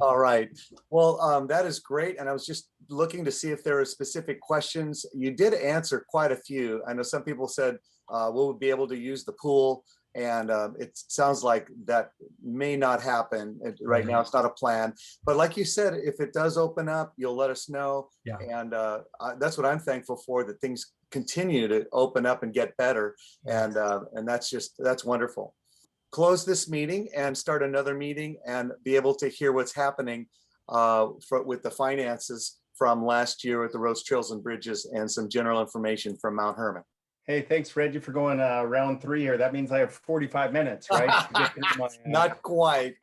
All right. Well, that is great. And I was just looking to see if there are specific questions. You did answer quite a few. I know some people said we'll be able to use the pool, and it sounds like that may not happen right now. It's not a plan, but like you said, if it does open up, you'll let us know. Yeah. And that's what I'm thankful for, that things continue to open up and get better. And that's wonderful. Close this meeting and start another meeting and be able to hear what's happening with the finances from last year with the roads, trails, and bridges, and some general information from Mount Herman. Hey, thanks, Reggie, for going round 3 here. That means I have 45 minutes, right? Not quite.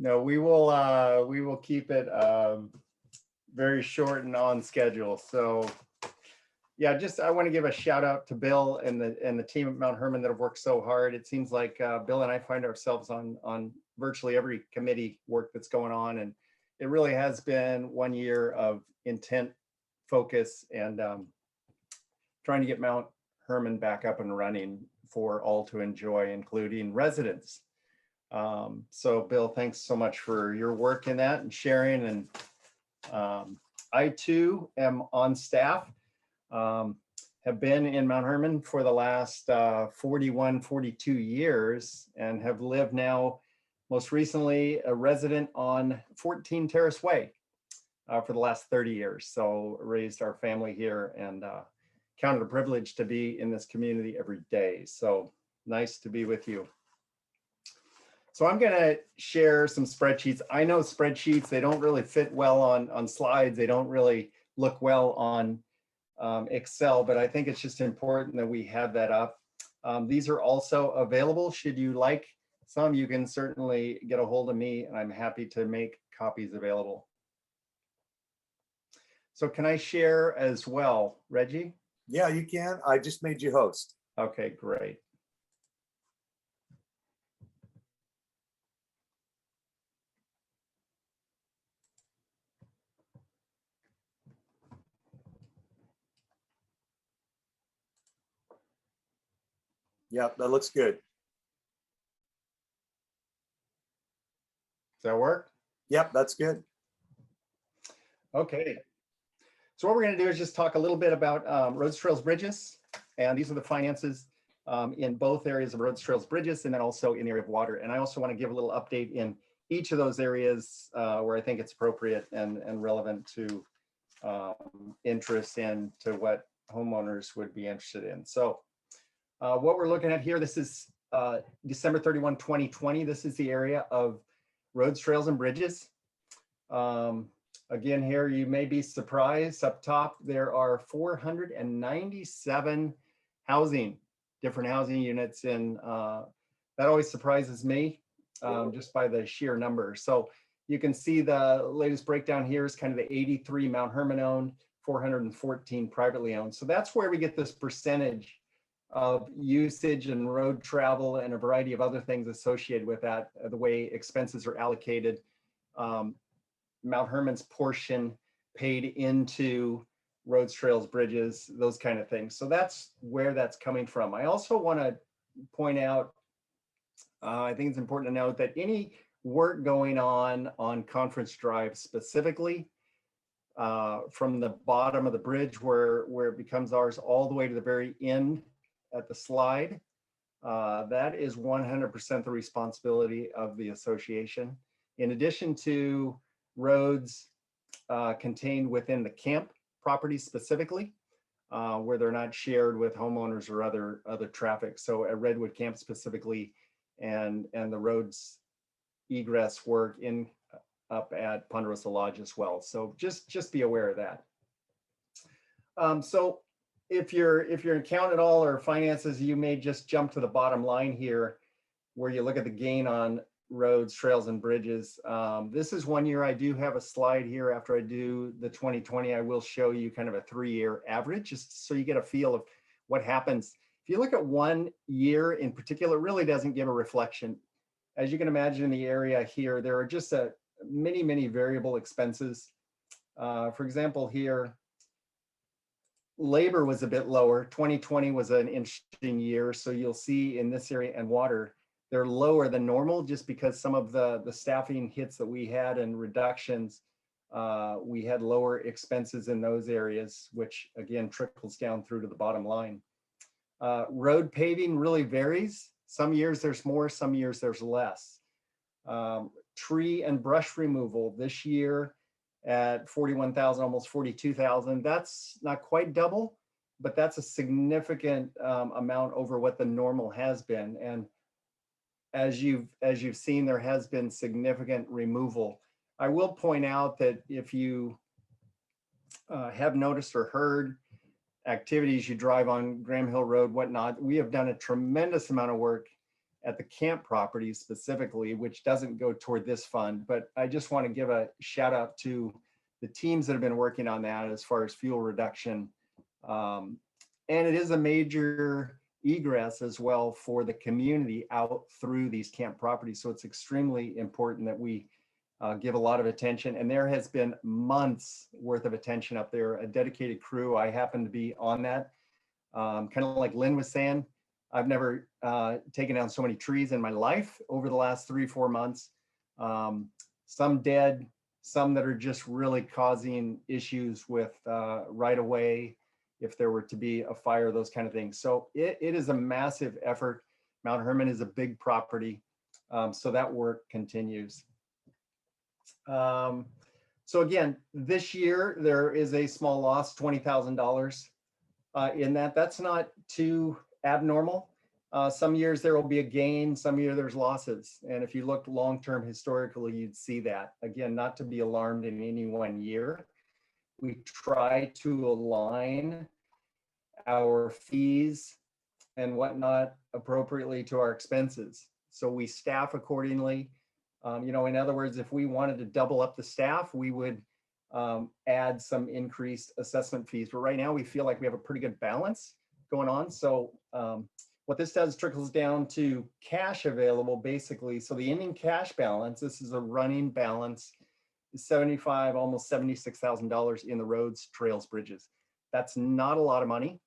No, we will keep it very short and on schedule. So yeah, I want to give a shout out to Bill and the team at Mount Herman that have worked so hard. It seems like Bill and I find ourselves on virtually every committee work that's going on, and it really has been 1 year of intent, focus, and trying to get Mount Herman back up and running for all to enjoy, including residents. So Bill, thanks so much for your work in that and sharing. And I too am on staff, have been in Mount Herman for the last 41, 42 years, and have lived now, most recently, a resident on 14 Terrace Way for the last 30 years. So raised our family here, and counted a privilege to be in this community every day. So nice to be with you. So I'm going to share some spreadsheets. I know spreadsheets, they don't really fit well on slides. They don't really look well on Excel, but I think it's just important that we have that up. These are also available should you like some, you can certainly get a hold of me, and I'm happy to make copies available. So can I share as well, Reggie? Yeah, you can. I just made you host. Okay, great. Yep, that looks good. Does that work? Yep, that's good. Okay. So what we're going to do is just talk a little bit about roads, trails, bridges. And these are the finances in both areas of roads, trails, bridges, and then also in the area of water. And I also want to give a little update in each of those areas where I think it's appropriate and relevant to interest and to what homeowners would be interested in. So what we're looking at here, this is December 31, 2020. This is the area of roads, trails, and bridges. Again, here you may be surprised up top, there are 497 different housing units, and that always surprises me just by the sheer number. So you can see the latest breakdown here is kind of the 83 Mount Herman owned, 414 privately owned. So that's where we get this percentage of usage and road travel and a variety of other things associated with that, the way expenses are allocated. Mount Herman's portion paid into roads, trails, bridges, those kind of things. So that's where that's coming from. I also want to point out, I think it's important to note that any work going on Conference Drive specifically, from the bottom of the bridge where it becomes ours all the way to the very end at the slide, that is 100% the responsibility of the association. In addition to roads contained within the camp properties specifically, where they're not shared with homeowners or other traffic. So at Redwood Camp specifically, and the roads egress work up at Ponderosa Lodge as well. So just be aware of that. So if you're in count at all or finances, you may just jump to the bottom line here, where you look at the gain on roads, trails, and bridges. This is 1 year. I do have a slide here after I do the 2020. I will show you kind of a 3-year average, just so you get a feel of what happens. If you look at 1 year in particular, it really doesn't give a reflection. As you can imagine in the area here, there are just many variable expenses. For example, here, labor was a bit lower. 2020 was an interesting year. So you'll see in this area and water, they're lower than normal just because some of the staffing hits that we had and reductions, we had lower expenses in those areas, which again trickles down through to the bottom line. Road paving really varies. Some years there's more, some years there's less. Tree and brush removal this year at 41,000, almost 42,000. That's not quite double, but that's a significant amount over what the normal has been. And as you've seen, there has been significant removal. I will point out that if you have noticed or heard activities, you drive on Graham Hill Road, whatnot, we have done a tremendous amount of work at the camp properties specifically, which doesn't go toward this fund, but I just want to give a shout out to the teams that have been working on that as far as fuel reduction. And it is a major egress as well for the community out through these camp properties. So it's extremely important that we give a lot of attention. And there has been months worth of attention up there, a dedicated crew. I happen to be on that. Kind of like Lynn was saying, I've never taken down so many trees in my life over the last 3-4 months. Some dead, some that are just really causing issues with right of way, if there were to be a fire, those kind of things. So it is a massive effort. Mount Herman is a big property. So that work continues. So again, this year, there is a small loss, $20,000 in that. That's not too abnormal. Some years there will be a gain, some years there's losses. And if you look long-term historically, you'd see that. Again, not to be alarmed in any 1 year. We try to align our fees and whatnot appropriately to our expenses. So we staff accordingly. In other words, if we wanted to double up the staff, we would add some increased assessment fees. But right now we feel like we have a pretty good balance going on. So what this does trickles down to cash available basically. So the ending cash balance, this is a running balance, is $75, almost $76,000 in the roads, trails, bridges. That's not a lot of money.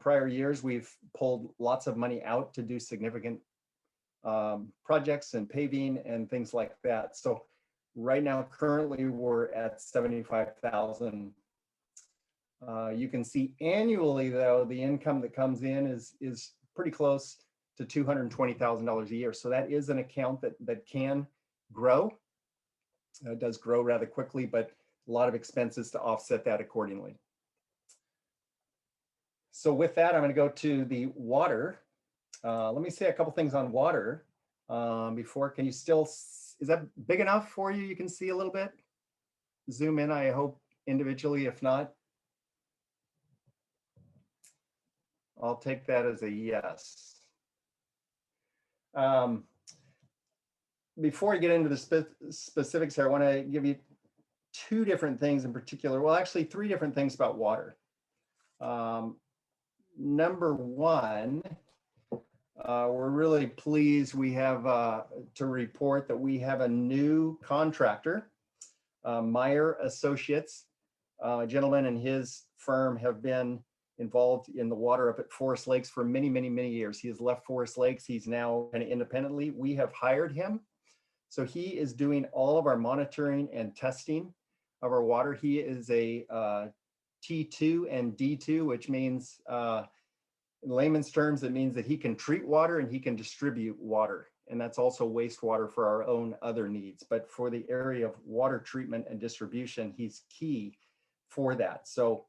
Prior years, we've pulled lots of money out to do significant projects and paving and things like that. So right now, currently, we're at 75,000. You can see annually, though, the income that comes in is pretty close to $220,000 a year. So that is an account that can grow. It does grow rather quickly, but a lot of expenses to offset that accordingly. So with that, I'm going to go to the water. Let me say a couple things on water before. Can you still, is that big enough for you? You can see a little bit? Zoom in, I hope, individually. If not, I'll take that as a yes. Before I get into the specifics here, I want to give you two different things in particular. Well, actually, three different things about water. Number one, we're really pleased we have to report that we have a new contractor, Meyer Associates. A gentleman and his firm have been involved in the water up at Forest Lakes for many, many, many years. He has left Forest Lakes. He's now kind of independently. We have hired him. So he is doing all of our monitoring and testing of our water. He is a T2 and D2, which means in layman's terms, it means that he can treat water and he can distribute water. And that's also wastewater for our own other needs. But for the area of water treatment and distribution, he's key for that. So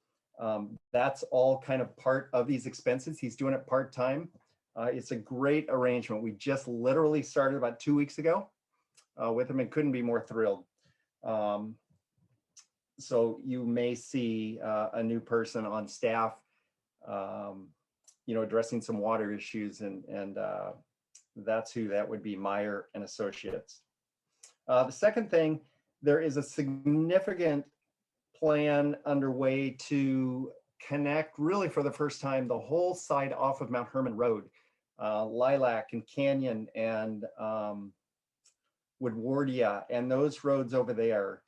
that's all kind of part of these expenses. He's doing it part-time. It's a great arrangement. We just literally started about 2 weeks ago with him and couldn't be more thrilled. So you may see a new person on staff, addressing some water issues, and that's who that would be, Meyer and Associates. The second thing, there is a significant plan underway to connect, really for the first time, the whole side off of Mount Herman Road, Lilac and Canyon and Woodwardia, and those roads over there,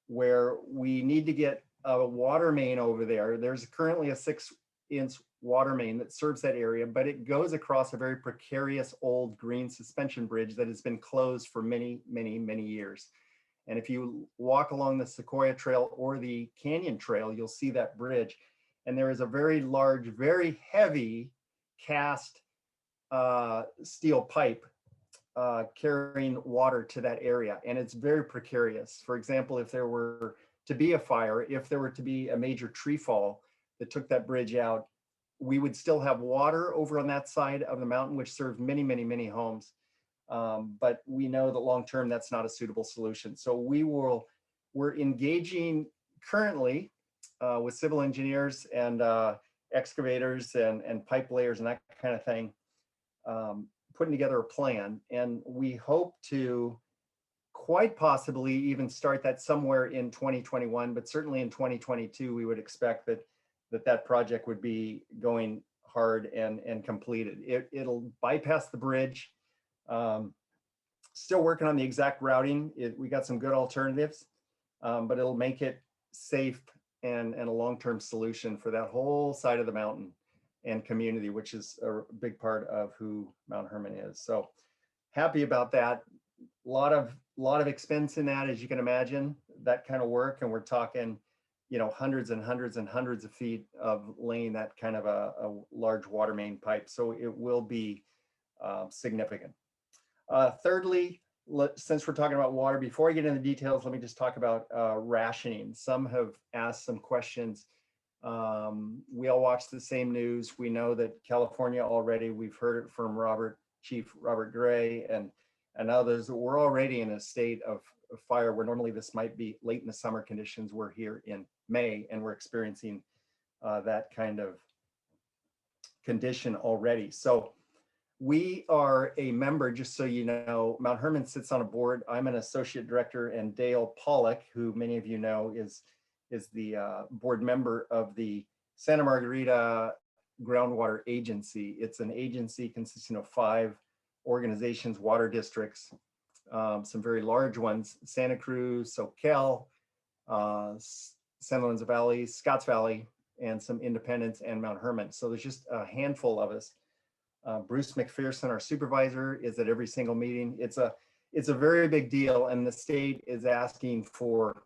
where we need to get a water main over there. There's currently a 6-inch water main that serves that area, but it goes across a very precarious old green suspension bridge that has been closed for many, many, many years. And if you walk along the Sequoia Trail or the Canyon Trail, you'll see that bridge. And there is a very large, very heavy cast steel pipe carrying water to that area. And it's very precarious. For example, if there were to be a fire, if there were to be a major tree fall that took that bridge out, we would still have water over on that side of the mountain, which serves many, many, many homes. But we know that long-term, that's not a suitable solution. So we're engaging currently with civil engineers and excavators and pipe layers and that kind of thing, putting together a plan. And we hope to quite possibly even start that somewhere in 2021, but certainly in 2022, we would expect that project would be going hard and completed. It'll bypass the bridge. Still working on the exact routing. We got some good alternatives, but it'll make it safe and a long-term solution for that whole side of the mountain and community, which is a big part of who Mount Herman is. So happy about that. A lot of expense in that, as you can imagine, that kind of work. And we're talking, hundreds and hundreds and hundreds of feet of laying that kind of a large water main pipe. So it will be significant. Thirdly, since we're talking about water, before I get into the details, let me just talk about rationing. Some have asked some questions. We all watch the same news. We know that California already, we've heard it from Chief Robert Gray and others, that we're already in a state of fire where normally this might be late in the summer conditions. We're here in May and we're experiencing that kind of condition already. So We are a member, just so you know. Mount Hermon sits on a board. I'm an associate director, and Dale Pollock, who many of you know, is the board member of the Santa Margarita Groundwater Agency. It's an agency consisting of 5 organizations, water districts, some very large ones: Santa Cruz, Soquel, San Lorenzo Valley, Scotts Valley, and some independents, and Mount Hermon. So there's just a handful of us. Bruce McPherson, our supervisor, is at every single meeting. It's a very big deal, and the state is asking for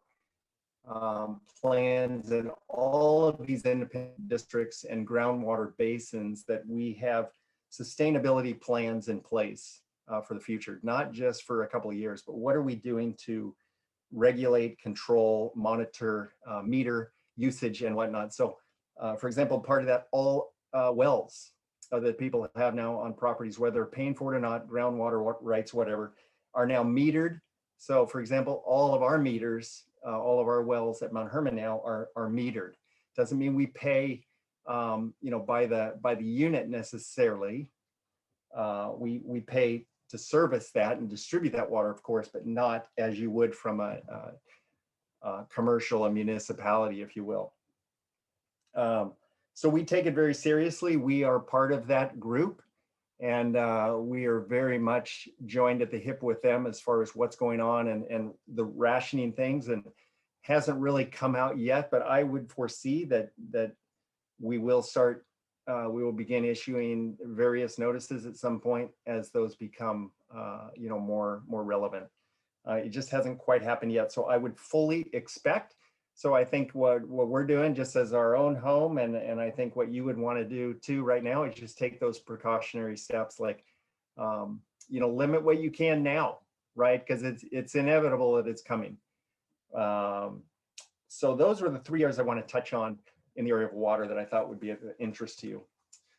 plans in all of these independent districts and groundwater basins, that we have sustainability plans in place for the future, not just for a couple of years, but what are we doing to regulate, control, monitor, meter usage and whatnot. So for example, part of that, all wells that people have now on properties, whether they're paying for it or not, groundwater rights, whatever, are now metered. So for example, all of our meters, all of our wells at Mount Hermon now are metered. Doesn't mean we pay, by the unit necessarily. We pay to service that and distribute that water, of course, but not as you would from a commercial, a municipality, if you will. So we take it very seriously. We are part of that group, and we are very much joined at the hip with them as far as what's going on and the rationing things. And hasn't really come out yet, but I would foresee that we will start, we will begin issuing various notices at some point as those become, more relevant. It just hasn't quite happened yet. So I would fully expect. So I think what we're doing just as our own home, and I think what you would want to do too right now, is just take those precautionary steps, like, limit what you can now, right? Because it's inevitable that it's coming. So those are the 3 areas I want to touch on in the area of water that I thought would be of interest to you.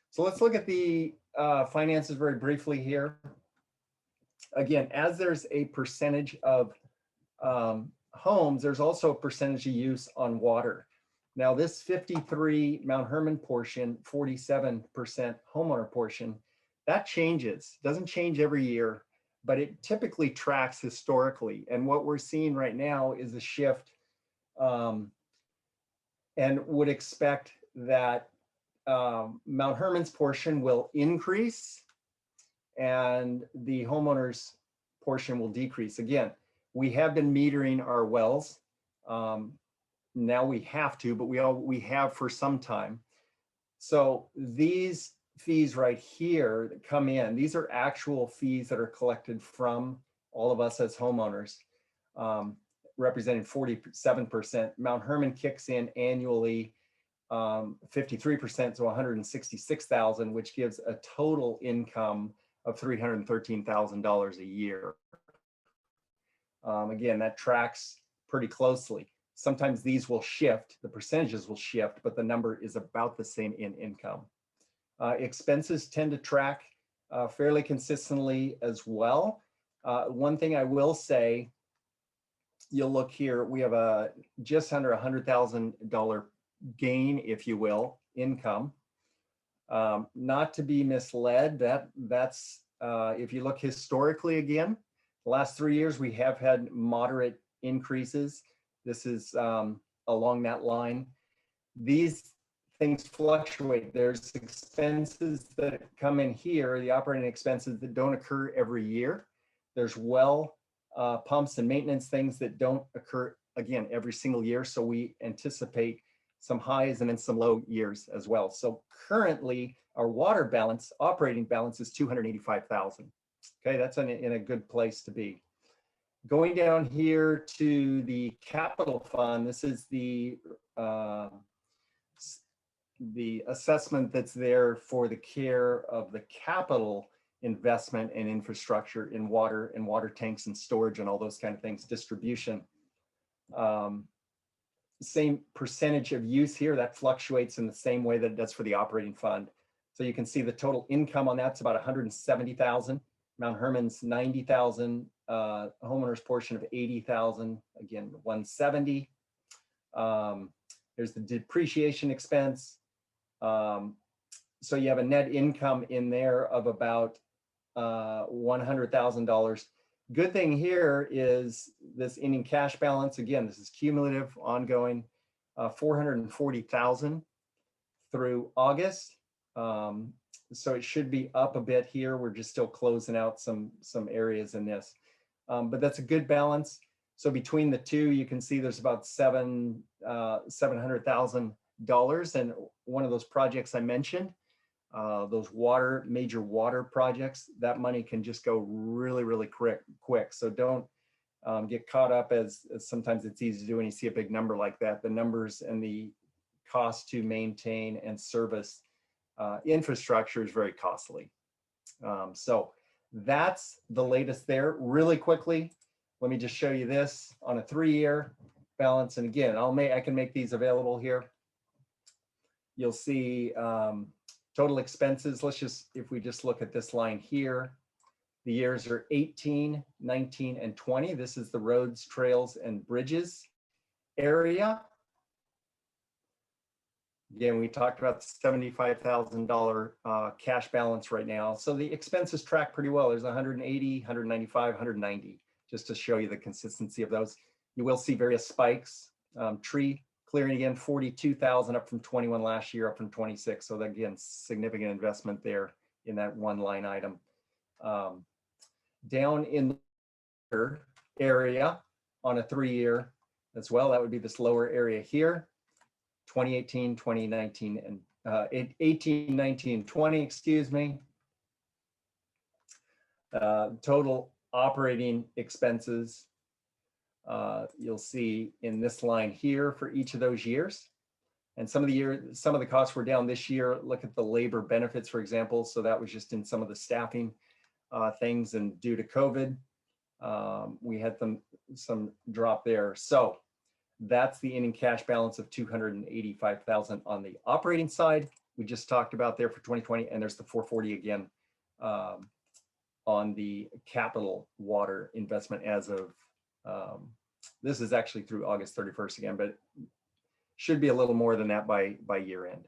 So let's look at the finances very briefly here. Again, as there's a percentage of homes, there's also a percentage of use on water. Now this 53 Mount Hermon portion, 47% homeowner portion, that changes, doesn't change every year, but it typically tracks historically. And what we're seeing right now is a shift, and would expect that Mount Hermon's portion will increase and the homeowner's portion will decrease. Again, we have been metering our wells. Now we have to, but we have for some time. So these fees right here that come in, these are actual fees that are collected from all of us as homeowners, representing 47%. Mount Hermon kicks in annually 53%, so $166,000, which gives a total income of $313,000 a year. Again, that tracks pretty closely. Sometimes these will shift, the percentages will shift, but the number is about the same in income. Expenses tend to track fairly consistently as well. One thing I will say, you'll look here, we have a just under $100,000 gain, if you will, income. Not to be misled, that's if you look historically again, the last 3 years, we have had moderate increases. This is along that line. These things fluctuate. There's expenses that come in here, the operating expenses that don't occur every year. There's well pumps and maintenance things that don't occur, again, every single year. So we anticipate some highs and then some low years as well. So currently our water balance, operating balance, is $285,000. Okay, that's in a good place to be. Going down here to the capital fund, this is the assessment that's there for the care of the capital investment and infrastructure in water and water tanks and storage and all those kind of things, distribution. Same percentage of use here, that fluctuates in the same way that it does for the operating fund. So you can see the total income on that's about $170,000. Mount Hermon's $90,000, homeowner's portion of $80,000, again, $170. There's the depreciation expense. So you have a net income in there of about $100,000. Good thing here is this ending cash balance. Again, this is cumulative, ongoing, 440,000 through August. So it should be up a bit here. We're just still closing out some areas in this, but that's a good balance. So between the two, you can see there's about $700,000. And one of those projects I mentioned, those major water projects, that money can just go really, really quick. So don't get caught up as sometimes it's easy to do when you see a big number like that. The numbers and the cost to maintain and service infrastructure is very costly. So that's the latest there. Really quickly, let me just show you this on a 3-year balance. And again, I can make these available here. You'll see total expenses. If we just look at this line here, the years are 18, 19, and 20. This is the roads, trails, and bridges area. Again, we talked about the $75,000 cash balance right now. So the expenses track pretty well. There's 180, 195, 190, just to show you the consistency of those. You will see various spikes. Tree clearing again, 42,000 up from 21 last year, up from 26. So again, significant investment there in that one line item. Down in the area on a 3-year as well, that would be this lower area here. 2018, 2019, and 18, 19, 20, excuse me. Total operating expenses, you'll see in this line here for each of those years. And some of the costs were down this year. Look at the labor benefits, for example. So that was just in some of the staffing things, and due to COVID, we had some drop there. So that's the ending cash balance of 285,000 on the operating side. We just talked about there for 2020, and there's the 440 again on the capital water investment as of, this is actually through August 31st again, but should be a little more than that by year end.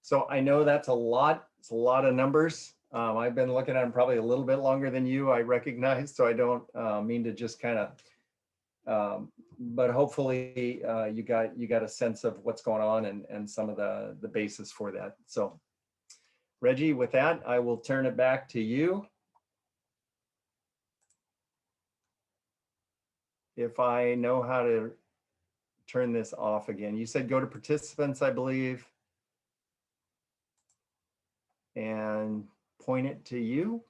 So I know that's a lot. It's a lot of numbers. I've been looking at them probably a little bit longer than you, I recognize, so I don't mean to just kind of, but hopefully you got a sense of what's going on and some of the basis for that. So Reggie, with that, I will turn it back to you. If I know how to turn this off again. You said go to participants, I believe, and point it to you.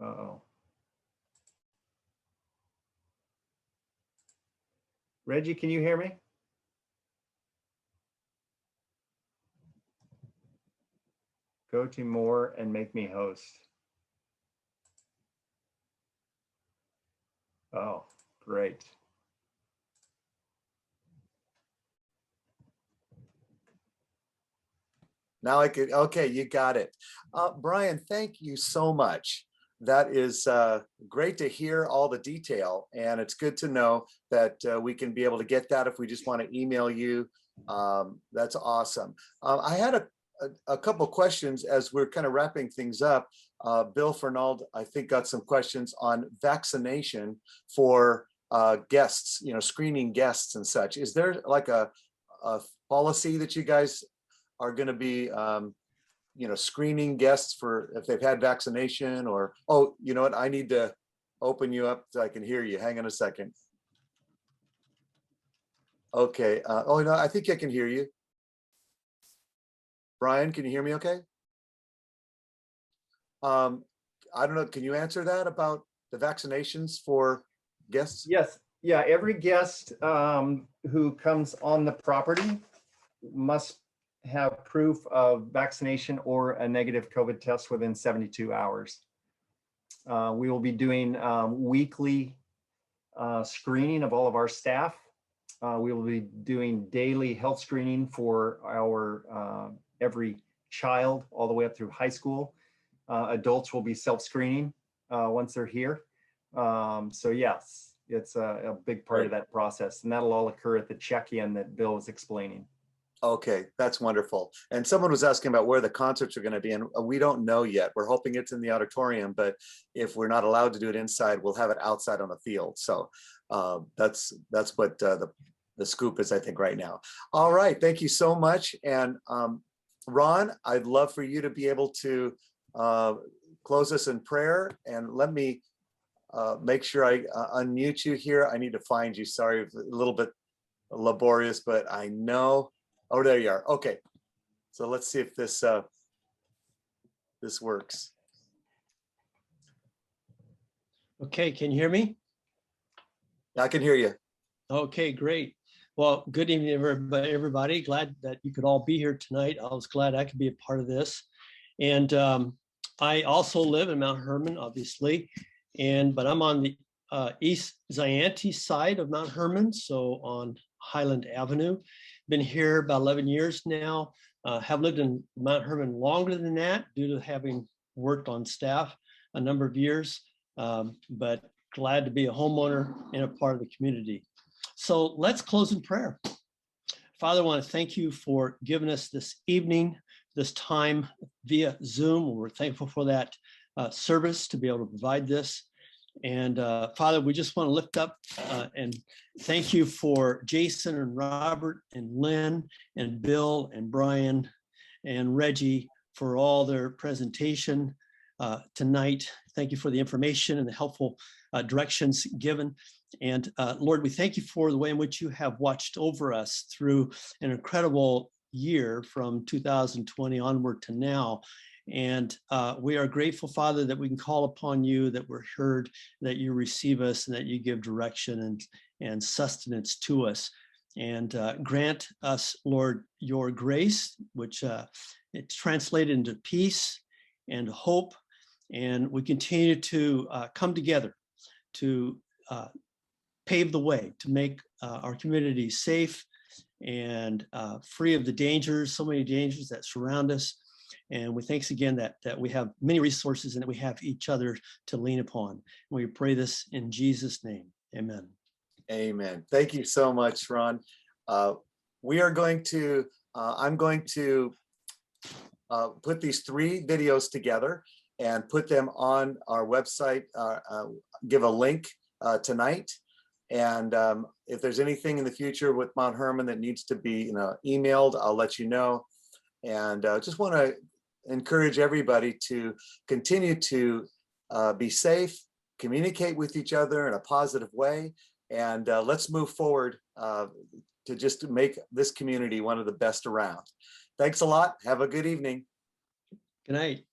Uh-oh. Reggie, can you hear me? Go to more and make me host. Oh, great. Now I could, okay, you got it. Brian, thank you so much. That is great to hear all the detail, and it's good to know that we can be able to get that if we just want to email you. That's awesome. I had a couple questions as we're kind of wrapping things up. Bill Fernald, I think, got some questions on vaccination for guests, screening guests and such. Is there like a policy that you guys are going to be screening guests for if they've had vaccination? Or, oh, you know what, I need to open you up so I can hear you. Hang on a second. Okay. Oh no, I think I can hear you. Brian, can you hear me okay? I don't know, can you answer that about the vaccinations for guests? Yes. Yeah, every guest who comes on the property must have proof of vaccination or a negative COVID test within 72 hours. We will be doing weekly screening of all of our staff. We will be doing daily health screening for our every child all the way up through high school. Adults will be self-screening once they're here. So yes, it's a big part of that process, and that'll all occur at the check-in that Bill was explaining. Okay, that's wonderful. And someone was asking about where the concerts are going to be, and we don't know yet. We're hoping it's in the auditorium, but if we're not allowed to do it inside, we'll have it outside on the field. So that's what the scoop is, I think, right now. All right, thank you so much. And Ron, I'd love for you to be able to close us in prayer, and let me make sure I unmute you here. I need to find you. Sorry, a little bit laborious, but I know. Oh, there you are. Okay. So let's see if this this works. Okay, can you hear me? I can hear you. Okay, great. Well, good evening, everybody. Glad that you could all be here tonight. I was glad I could be a part of this. And I also live in Mount Hermon, obviously, but I'm on the East Zayante side of Mount Hermon, so on Highland Avenue. Been here about 11 years now. Have lived in Mount Hermon longer than that due to having worked on staff a number of years, but glad to be a homeowner and a part of the community. So let's close in prayer. Father, I want to thank you for giving us this evening, this time via Zoom. We're thankful for that service to be able to provide this. And Father, we just want to lift up and thank you for Jason and Robert and Lynn and Bill and Brian and Reggie for all their presentation tonight. Thank you for the information and the helpful directions given. And Lord, we thank you for the way in which you have watched over us through an incredible year from 2020 onward to now. And we are grateful, Father, that we can call upon you, that we're heard, that you receive us, and that you give direction and sustenance to us. And grant us, Lord, your grace, which it's translated into peace and hope. And we continue to come together to pave the way, to make our community safe and free of the dangers, so many dangers that surround us. And we thanks again that we have many resources and that we have each other to lean upon. And we pray this in Jesus' name. Amen. Amen. Thank you so much, Ron. We are going to, I'm going to put these 3 videos together and put them on our website, give a link tonight. And if there's anything in the future with Mount Hermon that needs to be emailed, I'll let you know. And just want to encourage everybody to continue to be safe, communicate with each other in a positive way, and let's move forward to just make this community one of the best around. Thanks a lot. Have a good evening. Good night.